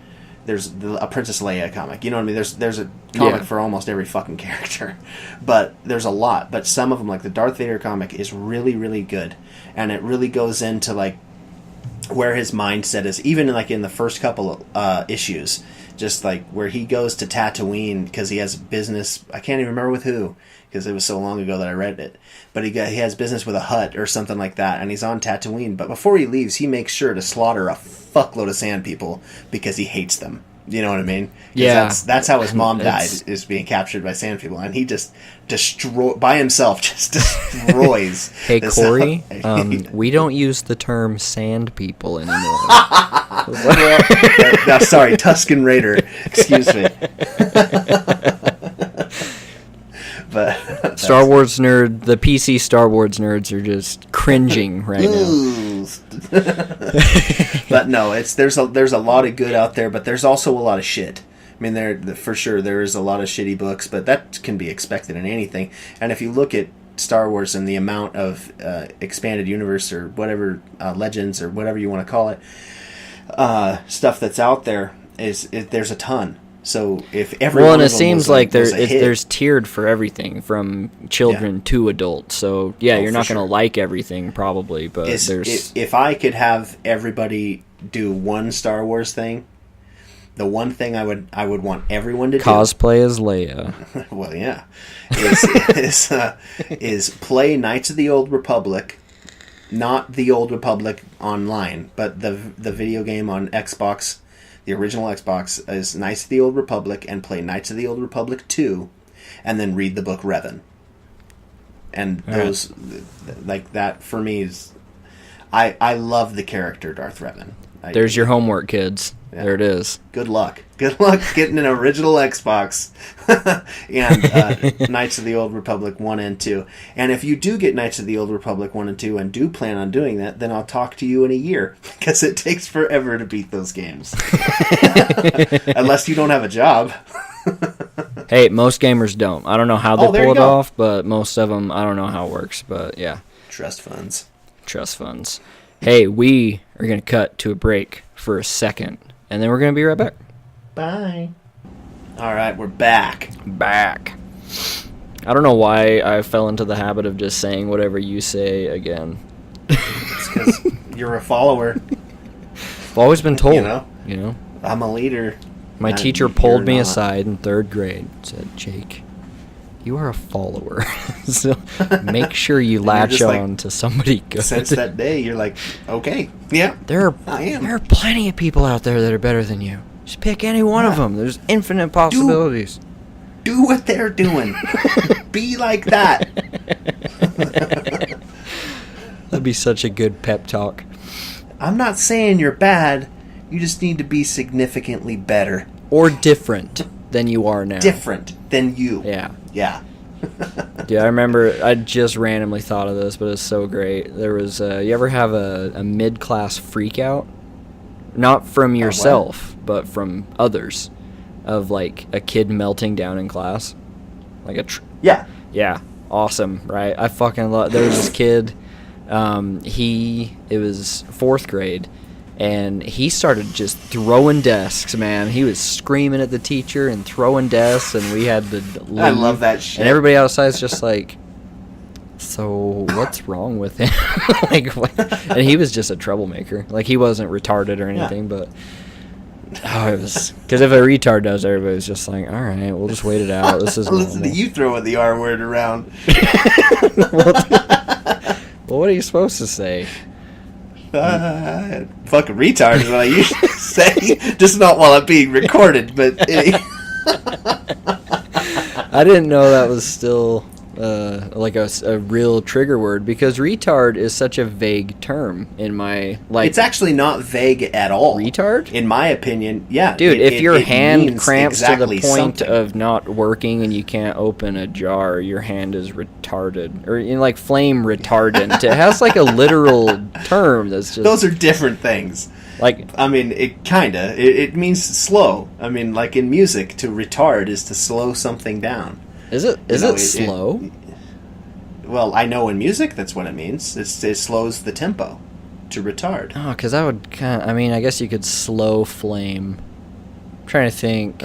a Princess Leia comic. You know what I mean? There's a comic for almost every fucking character, but there's a lot. But some of them, like the Darth Vader comic, is really really good, and it really goes into like where his mindset is, even like in the first couple of issues, just like where he goes to Tatooine because he has business. I can't even remember with who because it was so long ago that I read it. But he has business with a Hutt or something like that, and he's on Tatooine. But before he leaves, he makes sure to slaughter a fuckload of sand people because he hates them. You know what I mean? Yeah. That's how his mom died, is being captured by sand people, and he just by himself just destroys. Hey Corey, we don't use the term sand people anymore. No, sorry, Tusken Raider. Excuse me. But Star Wars nerd, the PC Star Wars nerds are just cringing right now. But no, there's a lot of good out there, but there's also a lot of shit. I mean, for sure there is a lot of shitty books, but that can be expected in anything. And if you look at Star Wars and the amount of expanded universe or whatever, legends or whatever you want to call it, stuff that's out there, there's a ton. So if everyone, and it seems like there's tiered for everything from children to adults. So you're not going to like everything probably, but if I could have everybody do one Star Wars thing, the one thing I would want everyone to cosplay as Leia. Well, yeah, is play Knights of the Old Republic, not the Old Republic online, but the video game on Xbox. The original Xbox is Knights of the Old Republic, and play Knights of the Old Republic 2, and then read the book Revan. And those, like that, for me, is... I love the character Darth Revan. There's your homework, kids. Yeah. There it is. Good luck. Good luck getting an original Xbox and Knights of the Old Republic 1 and 2. And if you do get Knights of the Old Republic 1 and 2 and do plan on doing that, then I'll talk to you in a year, because it takes forever to beat those games. Unless you don't have a job. Hey, most gamers don't. I don't know how they pull it off, but most of them, I don't know how it works, but yeah. Trust funds. Hey, we are going to cut to a break for a second, and then we're going to be right back. Bye. All right, we're back. I don't know why I fell into the habit of just saying whatever you say again. It's because you're a follower. I've always been told. You know? I'm a leader. My teacher pulled me aside in 3rd grade and said, Jake, you are a follower. So make sure you latch on to somebody good. Since that day, you're like, okay, yeah, I am. There are plenty of people out there that are better than you. Just pick any one of them. There's infinite possibilities. Do what they're doing. Be like that. That'd be such a good pep talk. I'm not saying you're bad. You just need to be significantly better. Or different than you are now. Different than you. Yeah. Yeah. Yeah, I remember, I just randomly thought of this, but it's so great. There was, you ever have a mid-class freak out? Not from yourself, but from others. Of, like, a kid melting down in class. Like a... Yeah. Yeah. Awesome, right? I fucking love... There was this kid, it was 4th grade, and he started just throwing desks, man. He was screaming at the teacher and throwing desks, and we had to leave. I love that shit. And everybody outside's just like, so what's wrong with him? Like, what? And he was just a troublemaker. Like, he wasn't retarded or anything, but... Oh, it was... Because if a retard does, everybody's just like, all right, we'll just wait it out. This is Listen to you throwing the R word around. Well, what are you supposed to say? Fucking retard is what I usually say. Just not while I'm being recorded, but... I didn't know that was still like a real trigger word, because retard is such a vague term in my... like. It's actually not vague at all. Retard? In my opinion, yeah. Dude, if your hand cramps exactly to the point something. of not working and you can't open a jar, your hand is retarded. Or, like, flame retardant. It has, like, a literal term that's just... Those are different things. Like... I mean, it kinda. It means slow. I mean, like in music, to retard is to slow something down. Is it slow? Well, I know in music that's what it means. It slows the tempo. To retard. Oh, because I would kind of... I mean, I guess you could slow flame. I'm trying to think...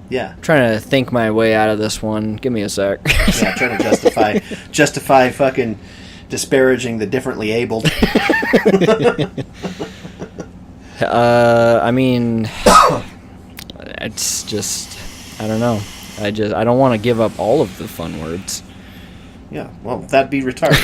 Yeah. Trying to think my way out of this one. Give me a sec. Yeah, trying to justify fucking disparaging the differently abled. I mean, it's just, I don't know. I don't want to give up all of the fun words. Yeah, well, that'd be retarded.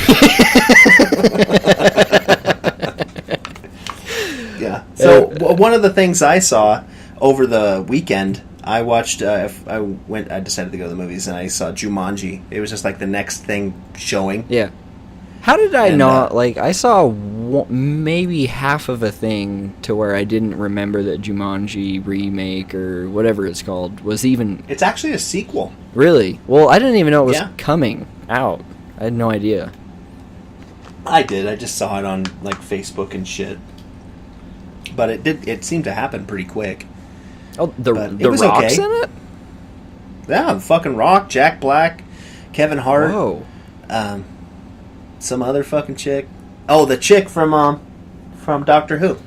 Yeah. So one of the things I saw over the weekend, I watched. I decided to go to the movies, and I saw Jumanji. It was just like the next thing showing. Yeah. How did I not, I saw maybe half of a thing to where I didn't remember that Jumanji remake or whatever it's called was even... It's actually a sequel. Really? Well, I didn't even know it was coming out. I had no idea. I did. I just saw it on, Facebook and shit. But it seemed to happen pretty quick. Oh, the Rock's in it? Yeah, the fucking Rock, Jack Black, Kevin Hart. Whoa. Some other fucking chick. Oh, the chick from Doctor Who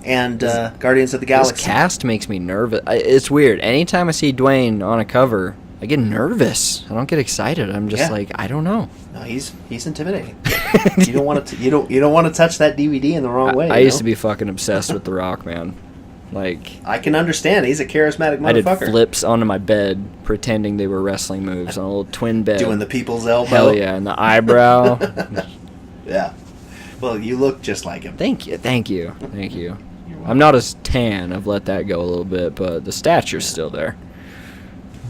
and Guardians of the Galaxy. This cast makes me nervous. It's weird. Anytime I see Dwayne on a cover, I get nervous. I don't get excited. I'm just I don't know. No, he's intimidating. You don't want to you don't want to touch that DVD in the wrong way. I used to be fucking obsessed with The Rock, man. I can understand. He's a charismatic motherfucker. I did flips onto my bed, pretending they were wrestling moves on a little twin bed. Doing the people's elbow. Hell yeah, and the eyebrow. Yeah. Well, you look just like him. Thank you. I'm not as tan. I've let that go a little bit, but the stature's still there.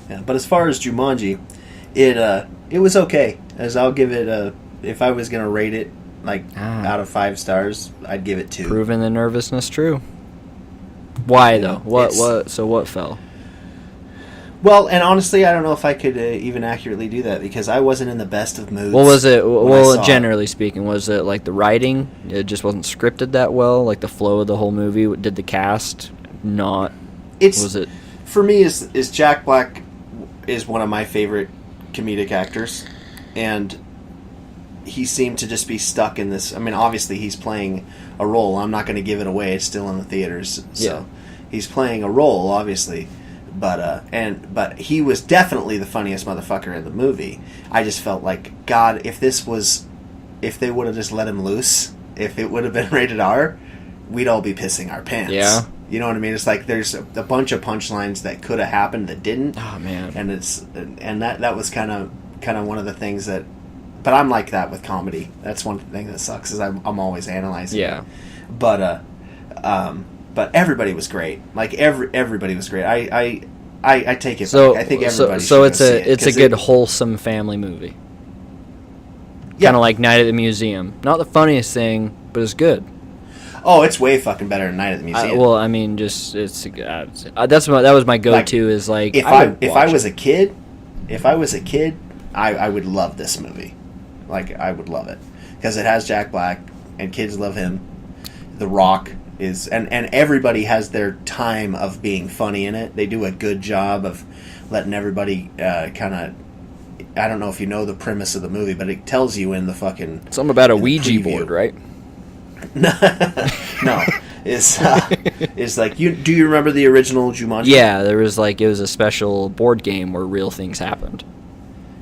Yeah, but as far as Jumanji, it was okay. As I'll give it if I was going to rate it Like, out of 5 stars, I'd give it 2. Proving the nervousness true. Why, though? What fell? Well, and honestly, I don't know if I could even accurately do that, because I wasn't in the best of moods. What was it? Well, generally speaking, was it like the writing? It just wasn't scripted that well? Like the flow of the whole movie? Did the cast not... was it... For me, is Jack Black is one of my favorite comedic actors, and he seemed to just be stuck in this. I mean, obviously he's playing a role. I'm not going to give it away. It's still in the theaters. So he's playing a role, obviously. But he was definitely the funniest motherfucker in the movie. I just felt like, God, if they would have just let him loose, if it would have been rated R, we'd all be pissing our pants. Yeah. You know what I mean? It's like there's a bunch of punchlines that could have happened that didn't. Oh man. And that was kind of one of the things that. But I'm like that with comedy. That's one thing that sucks, is I'm always analyzing. Yeah. It. But everybody was great. Like everybody was great. I take it. So back. I think everybody. So it's a good wholesome family movie. Yeah. Kind of like Night at the Museum. Not the funniest thing, but it's good. Oh, it's way fucking better than Night at the Museum. Well, I mean, just that was my go-to. Is like if I was a kid, I would love this movie. Like, I would love it because it has Jack Black and kids love him. The Rock is and everybody has their time of being funny in it. They do a good job of letting everybody kind of. I don't know if you know the premise of the movie, but it tells you in the fucking something about a Ouija board, right? No, it's like do you remember the original Jumanji? Yeah, it was a special board game where real things happened.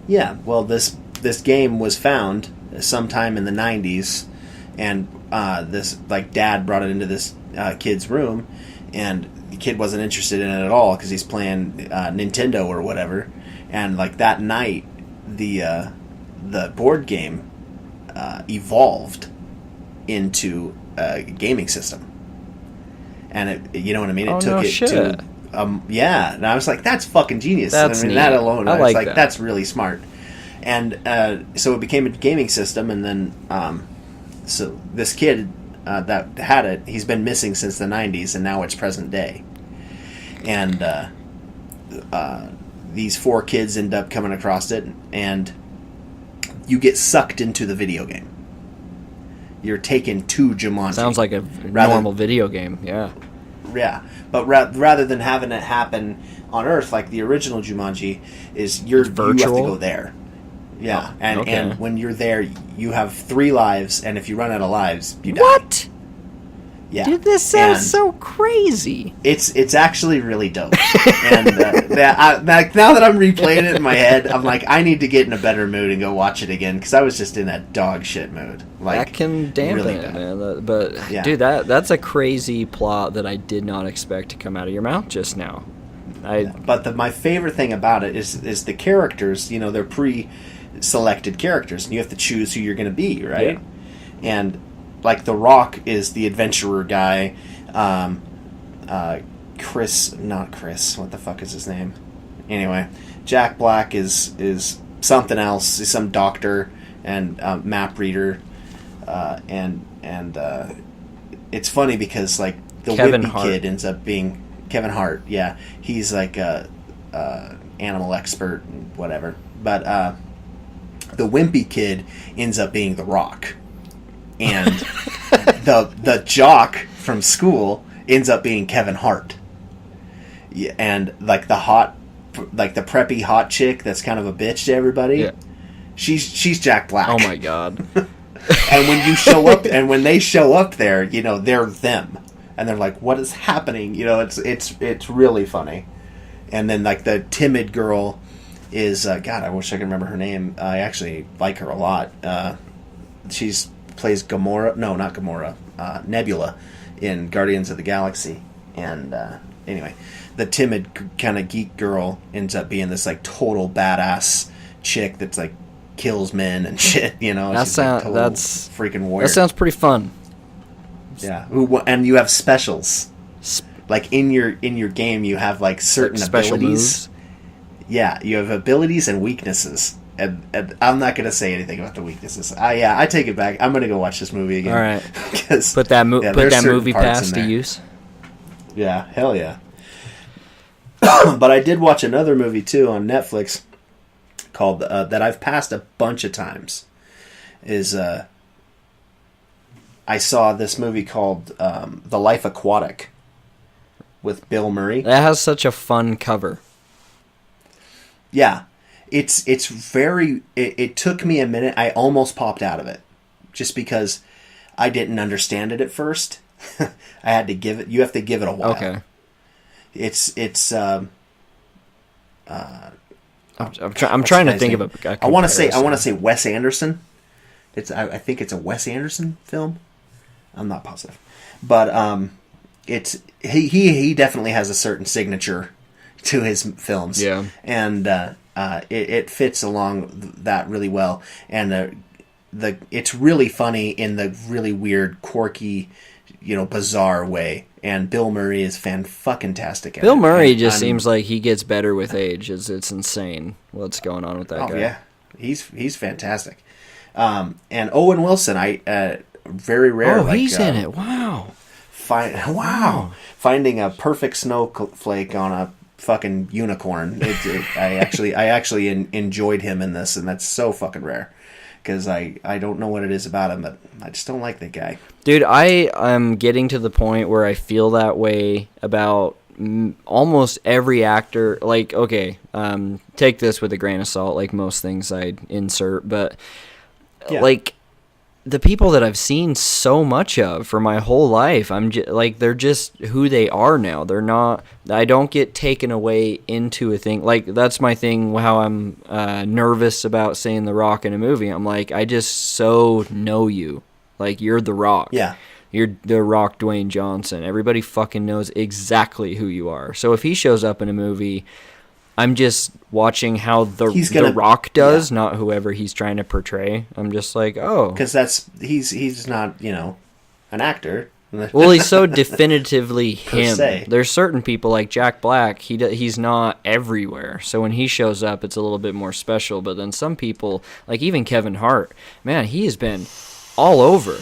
Yeah, well, this game was found sometime in the 90s, and this dad brought it into this kid's room, and the kid wasn't interested in it at all because he's playing Nintendo or whatever, and that night the board game evolved into a gaming system, and it, you know what I mean? It took it to yeah, and I was like, that's fucking genius. That's neat. That alone, I like that. That's really smart. And so it became a gaming system, and then so this kid that had it, he's been missing since the 90s, and now it's present day. And these 4 kids end up coming across it, and you get sucked into the video game. You're taken to Jumanji. Sounds like a normal video game, yeah. Yeah, but rather than having it happen on Earth like the original Jumanji, is you have to go there. Yeah, and when you're there, you have 3 lives, and if you run out of lives, you die. What? Yeah. Dude, this sounds so crazy. It's actually really dope. And now that I'm replaying it in my head, I'm like, I need to get in a better mood and go watch it again, because I was just in that dog shit mood. That can dampen it, man. But dude, that's a crazy plot that I did not expect to come out of your mouth just now. But my favorite thing about it is the characters. You know, they're pre-selected characters, and you have to choose who you're going to be, right? Yeah. And The Rock is the adventurer guy. Not Chris. What the fuck is his name? Anyway, Jack Black is something else. He's some doctor and map reader. And it's funny because the Kevin Whippy Hart. kid ends up being Kevin Hart. Yeah, he's a animal expert and whatever. But the wimpy kid ends up being The Rock. And the jock from school ends up being Kevin Hart. Yeah, and the preppy hot chick that's kind of a bitch to everybody. Yeah. She's Jack Black. Oh my god. And when you show up, and when they show up there, they're them, and they're like, "What is happening?" It's really funny. And then the timid girl is God. I wish I could remember her name. I actually like her a lot. She's plays Gamora. No, not Gamora. Nebula in Guardians of the Galaxy. And anyway, the timid kind of geek girl ends up being this total badass chick that's kills men and shit. That's freaking warrior. That sounds pretty fun. Yeah, and you have specials. In your game, you have certain special abilities. Moves. Yeah, you have abilities and weaknesses. and I'm not going to say anything about the weaknesses. I take it back. I'm going to go watch this movie again. All right. Put that movie pass to use. Yeah, hell yeah. But I did watch another movie too on Netflix called that I've passed a bunch of times. I saw this movie called The Life Aquatic with Bill Murray. That has such a fun cover. Yeah. It's very... It took me a minute. I almost popped out of it. Just because I didn't understand it at first. I had to give it... You have to give it a while. Okay. I'm trying to think of a I want to say Wes Anderson. I think it's a Wes Anderson film. I'm not positive, but he definitely has a certain signature to his films. Yeah, and it fits along that really well, and it's really funny in the really weird, quirky, bizarre way. And Bill Murray is fantastic. Bill Murray just seems like he gets better with age. It's insane what's going on with that guy. Oh yeah, he's fantastic. And Owen Wilson, very rare. Oh, he's in it. Wow. Finding a perfect snowflake on a fucking unicorn. I actually enjoyed him in this, and that's so fucking rare. Because I don't know what it is about him, but I just don't like that guy. Dude, I am getting to the point where I feel that way about almost every actor. Like, okay, take this with a grain of salt, like most things I insert, but like the people that I've seen so much of for my whole life, they're just who they are now. They're not. I don't get taken away into a thing. Like, that's my thing. How I'm nervous about saying The Rock in a movie. I'm like, I just so know you. Like, you're The Rock. Yeah. You're The Rock, Dwayne Johnson. Everybody fucking knows exactly who you are. So if he shows up in a movie, I'm just watching how the Rock does, not whoever he's trying to portray. I'm just like, oh, because he's not an actor. Well, he's so definitively him. There's certain people like Jack Black. He's not everywhere. So when he shows up, it's a little bit more special. But then some people, like even Kevin Hart, man, he has been all over.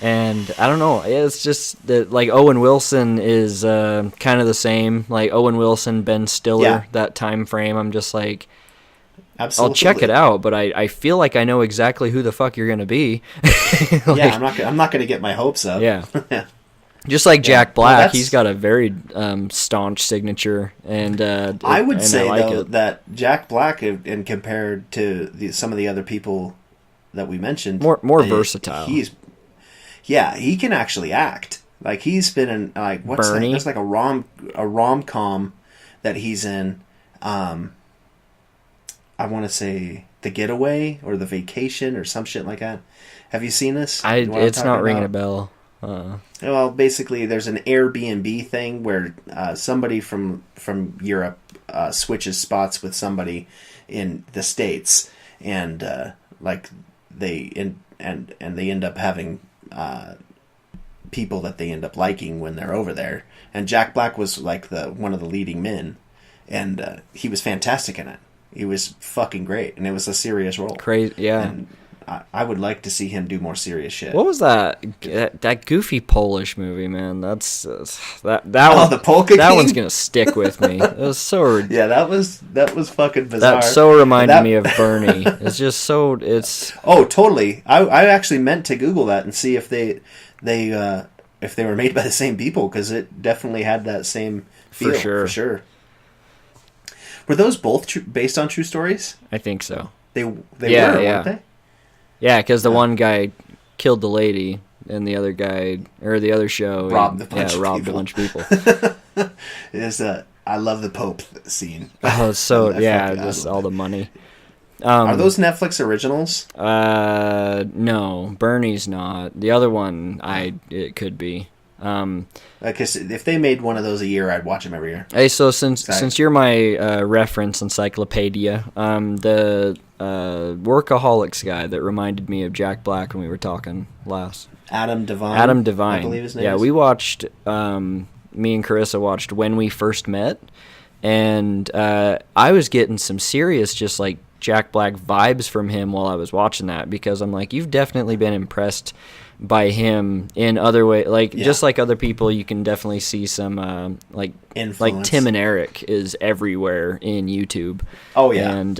And I don't know. It's just that, like, Owen Wilson is kind of the same. Like Owen Wilson, Ben Stiller, that time frame. I'm just like, absolutely. I'll check it out, but I feel like I know exactly who the fuck you're gonna be. I'm not gonna get my hopes up. Yeah. Just like Jack Black, he's got a very staunch signature, and I would say that Jack Black, and compared to some of the other people that we mentioned, more versatile. He can actually act. Like, he's been in, like, what's Bernie? That? There's like a rom-com that he's in. I want to say The Getaway or The Vacation or some shit like that. Have you seen this? It's not ringing a bell. Well, basically, there's an Airbnb thing where somebody from Europe switches spots with somebody in the States, and they end up having people that they end up liking when they're over there. And Jack Black was like one of the leading men, and he was fantastic in it. He was fucking great, and it was a serious role. Crazy, yeah. And I would like to see him do more serious shit. What was that goofy Polish movie, man? That's that one. The Polka that King? One's gonna stick with me. It was so yeah, that was fucking bizarre. That so reminded me of Bernie. It's just so oh, totally. I actually meant to Google that and see if they were made by the same people, because it definitely had that same feel. For sure. Were those both based on true stories? I think so. They were, weren't they? Yeah, because the one guy killed the lady, and the other guy, or the other show, robbed a bunch of people. I love the Pope scene. Oh, so just all the money. Are those Netflix originals? No, Bernie's not. The other one, it could be. Because if they made one of those a year, I'd watch them every year. Hey, so since you're my reference encyclopedia, the Workaholics guy that reminded me of Jack Black when we were talking last. Adam Devine. I believe his name is. Yeah, we watched, me and Carissa watched When We First Met, and I was getting some serious just like Jack Black vibes from him while I was watching that, because I'm like, you've definitely been impressed by him in other way, like just like other people. You can definitely see some like influence. Like Tim and Eric is everywhere in YouTube. Oh yeah, and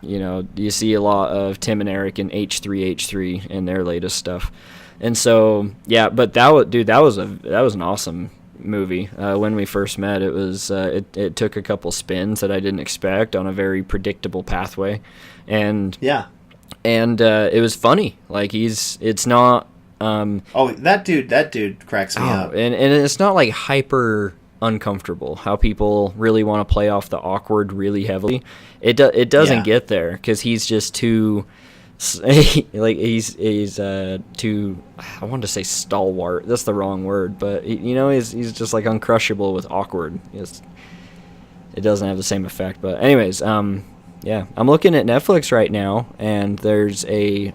you know, you see a lot of Tim and Eric and H3H3 in their latest stuff, and so yeah. But that was an awesome movie. When we first met, it was it took a couple spins that I didn't expect on a very predictable pathway, and it was funny. Like it's not. That dude cracks me up. And it's not like hyper uncomfortable how people really want to play off the awkward really heavily. It doesn't get there, because he's just too like he's too, I wanted to say stalwart, that's the wrong word, but he's just like uncrushable with awkward. It doesn't have the same effect. But anyways, I'm looking at Netflix right now, and there's a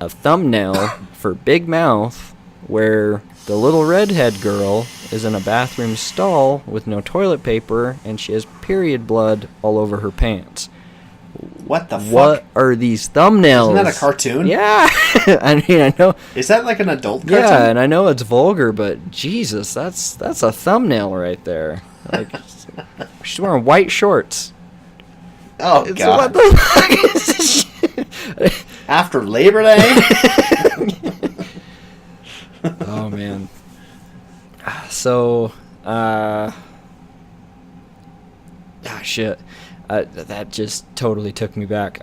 thumbnail for Big Mouth where the little redhead girl is in a bathroom stall with no toilet paper, and she has period blood all over her pants. What the fuck? What are these thumbnails? Isn't that a cartoon? Yeah. I mean, I know. Is that like an adult cartoon? Yeah, and I know it's vulgar, but Jesus, that's a thumbnail right there. Like, she's wearing white shorts. Oh, God. What the fuck is this shit? After Labor Day? Oh, man. So, shit. That just totally took me back.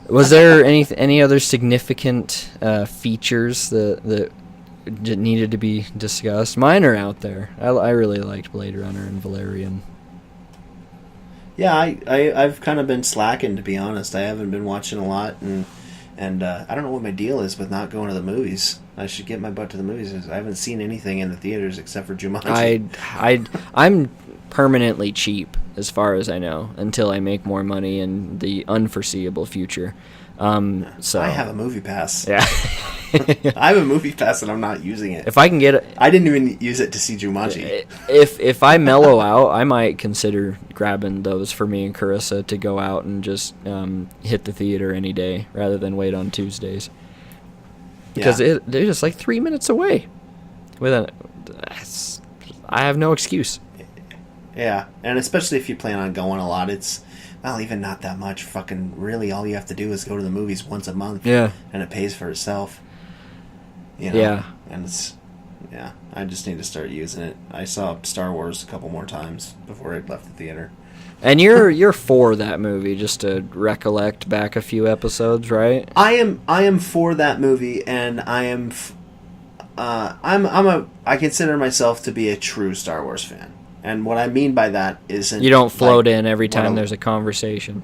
Was there any other significant features that needed to be discussed? Mine are out there. I really liked Blade Runner and Valerian. Yeah, I've kind of been slacking, to be honest. I haven't been watching a lot, and I don't know what my deal is with not going to the movies. I should get my butt to the movies. I haven't seen anything in the theaters except for Jumanji. I'm permanently cheap, as far as I know, until I make more money in the unforeseeable future. So I have a movie pass. Yeah. I have a movie pass and I'm not using it. If I can get it, I didn't even use it to see Jumanji. If I mellow out, I might consider grabbing those for me and Carissa to go out and just hit the theater any day rather than wait on Tuesdays. Because they're just like 3 minutes away. I have no excuse. Yeah, and especially if you plan on going a lot, it's, well, even not that much. Fucking really, all you have to do is go to the movies once a month. Yeah. And it pays for itself. You know? Yeah. And it's, I just need to start using it. I saw Star Wars a couple more times before I left the theater. And you're for that movie, just to recollect back a few episodes, right? I am for that movie, and I consider myself to be a true Star Wars fan. And what I mean by that isn't... You don't float in every time there's a conversation.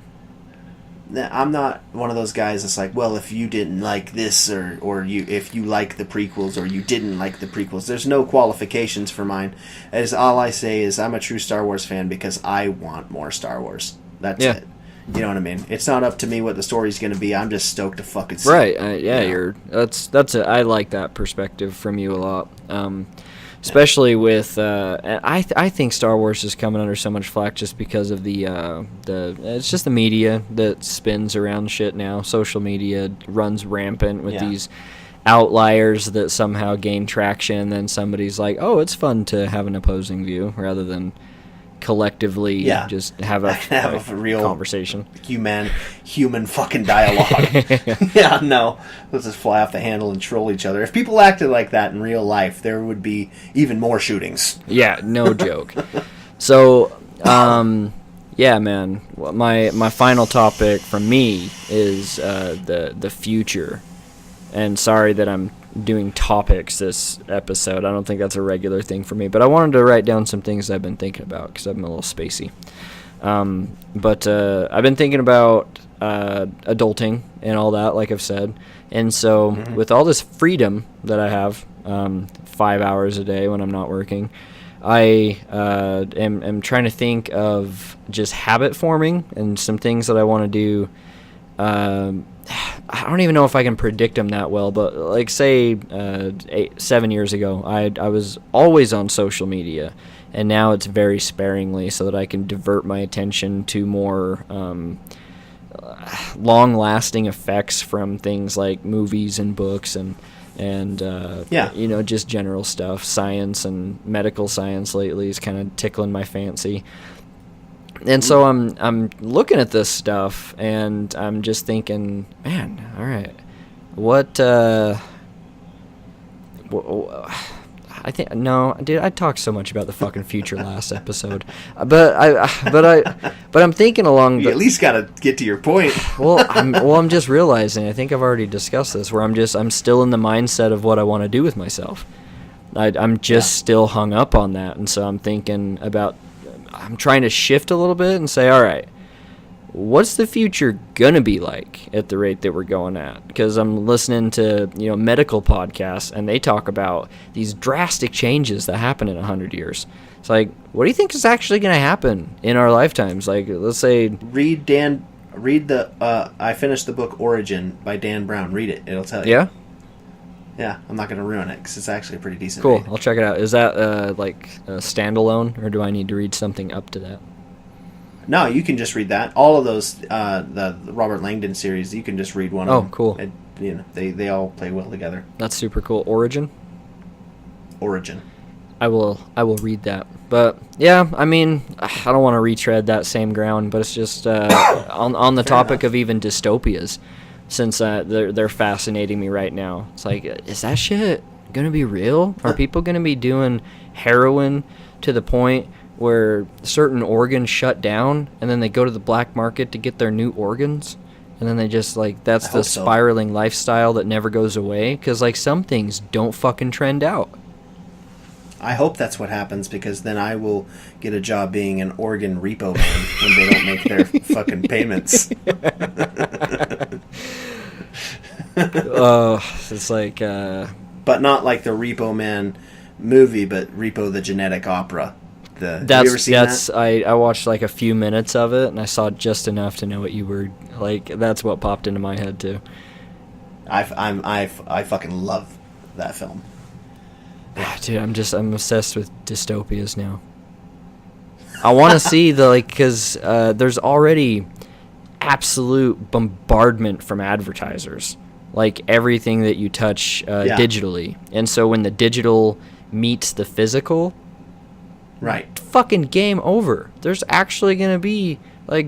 I'm not one of those guys that's like, well, if you didn't like this, or if you like the prequels, or you didn't like the prequels. There's no qualifications for mine. As all I say is I'm a true Star Wars fan because I want more Star Wars. That's it. You know what I mean? It's not up to me what the story's going to be. I'm just stoked to fucking see it. Right. I like that perspective from you a lot. Especially with, I think Star Wars is coming under so much flack just because of it's just the media that spins around shit now. Social media runs rampant with these outliers that somehow gain traction, and then somebody's like, oh, it's fun to have an opposing view, rather than collectively just have a real conversation. Human fucking dialogue. No. Let's just fly off the handle and troll each other. If people acted like that in real life, there would be even more shootings. Yeah, no joke. So, man, my final topic from me is the future. And sorry that I'm doing topics this episode. I don't think that's a regular thing for me, but I wanted to write down some things I've been thinking about because I'm a little spacey. But I've been thinking about adulting and all that, like I've said. And so with all this freedom that I have, 5 hours a day when I'm not working, I am trying to think of just habit forming and some things that I want to do. I don't even know if I can predict them that well, but like say 7 years ago, I was always on social media, and now it's very sparingly so that I can divert my attention to more long-lasting effects from things like movies and books and just general stuff. Science and medical science lately is kind of tickling my fancy. And so I'm looking at this stuff, and I'm just thinking, man, all right, what? I think no, dude. I talked so much about the fucking future last episode, but I'm thinking along. You at least got to get to your point. I'm just realizing. I think I've already discussed this. Where I'm still in the mindset of what I want to do with myself. I'm just still hung up on that, and so I'm thinking about. I'm trying to shift a little bit and say, all right, what's the future gonna be like at the rate that we're going at? Because I'm listening to medical podcasts, and they talk about these drastic changes that happen in 100 years. It's like, what do you think is actually gonna happen in our lifetimes? Like, let's say read the I finished the book Origin by Dan Brown. Read it; it'll tell you. Yeah. Yeah, I'm not going to ruin it because it's actually a pretty decent Cool, read. I'll check it out. Is that like a standalone, or do I need to read something up to that? No, you can just read that. All of those, the Robert Langdon series, you can just read one of them. Oh, cool. They all play well together. That's super cool. Origin? Origin. I will read that. But, yeah, I mean, I don't want to retread that same ground, but it's just on the topic of even dystopias. Since they're fascinating me right now. It's like, is that shit gonna be real? Are people gonna be doing heroin to the point where certain organs shut down, and then they go to the black market to get their new organs, and then they just that's the spiraling lifestyle that never goes away? Because some things don't fucking trend out. I hope that's what happens, because then I will get a job being an organ repo man when they don't make their fucking payments. It's like... But not like the Repo Man movie, but Repo the Genetic Opera. Have you ever seen that? I watched a few minutes of it, and I saw just enough to know what you were... that's what popped into my head, too. I fucking love that film. Dude, I'm obsessed with dystopias now. I want to see because there's already absolute bombardment from advertisers. Everything that you touch digitally. And so when the digital meets the physical, right, fucking game over. There's actually going to be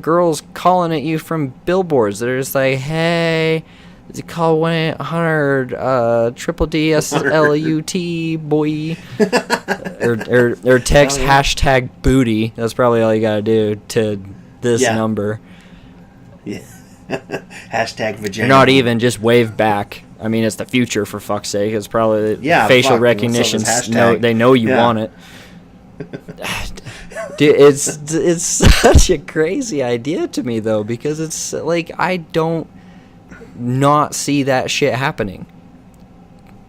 girls calling at you from billboards that are just like, hey, call 1-800 triple DSLUT boy, or text hashtag booty. That's probably all you gotta do to this number. Yeah. Hashtag vagina. Or not even, just wave back. I mean, it's the future, for fuck's sake. It's probably facial recognition. They know you want it. Dude, it's such a crazy idea to me though, because it's I don't not see that shit happening.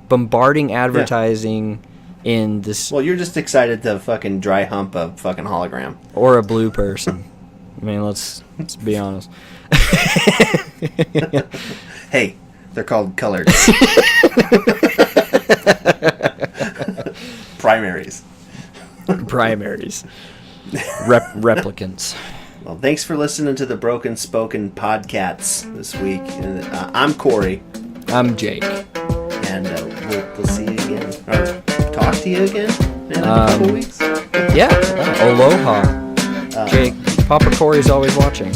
Bombarding advertising in this. Well, you're just excited to fucking dry hump a fucking hologram or a blue person. I mean, let's be honest. Hey, they're called colored. Primaries. Replicants. Well, thanks for listening to the Broken Spoken Podcats this week. I'm Corey. I'm Jake. And we'll see you again. Or talk to you again in a couple weeks. Yeah. Aloha. Jake, Papa Corey's always watching.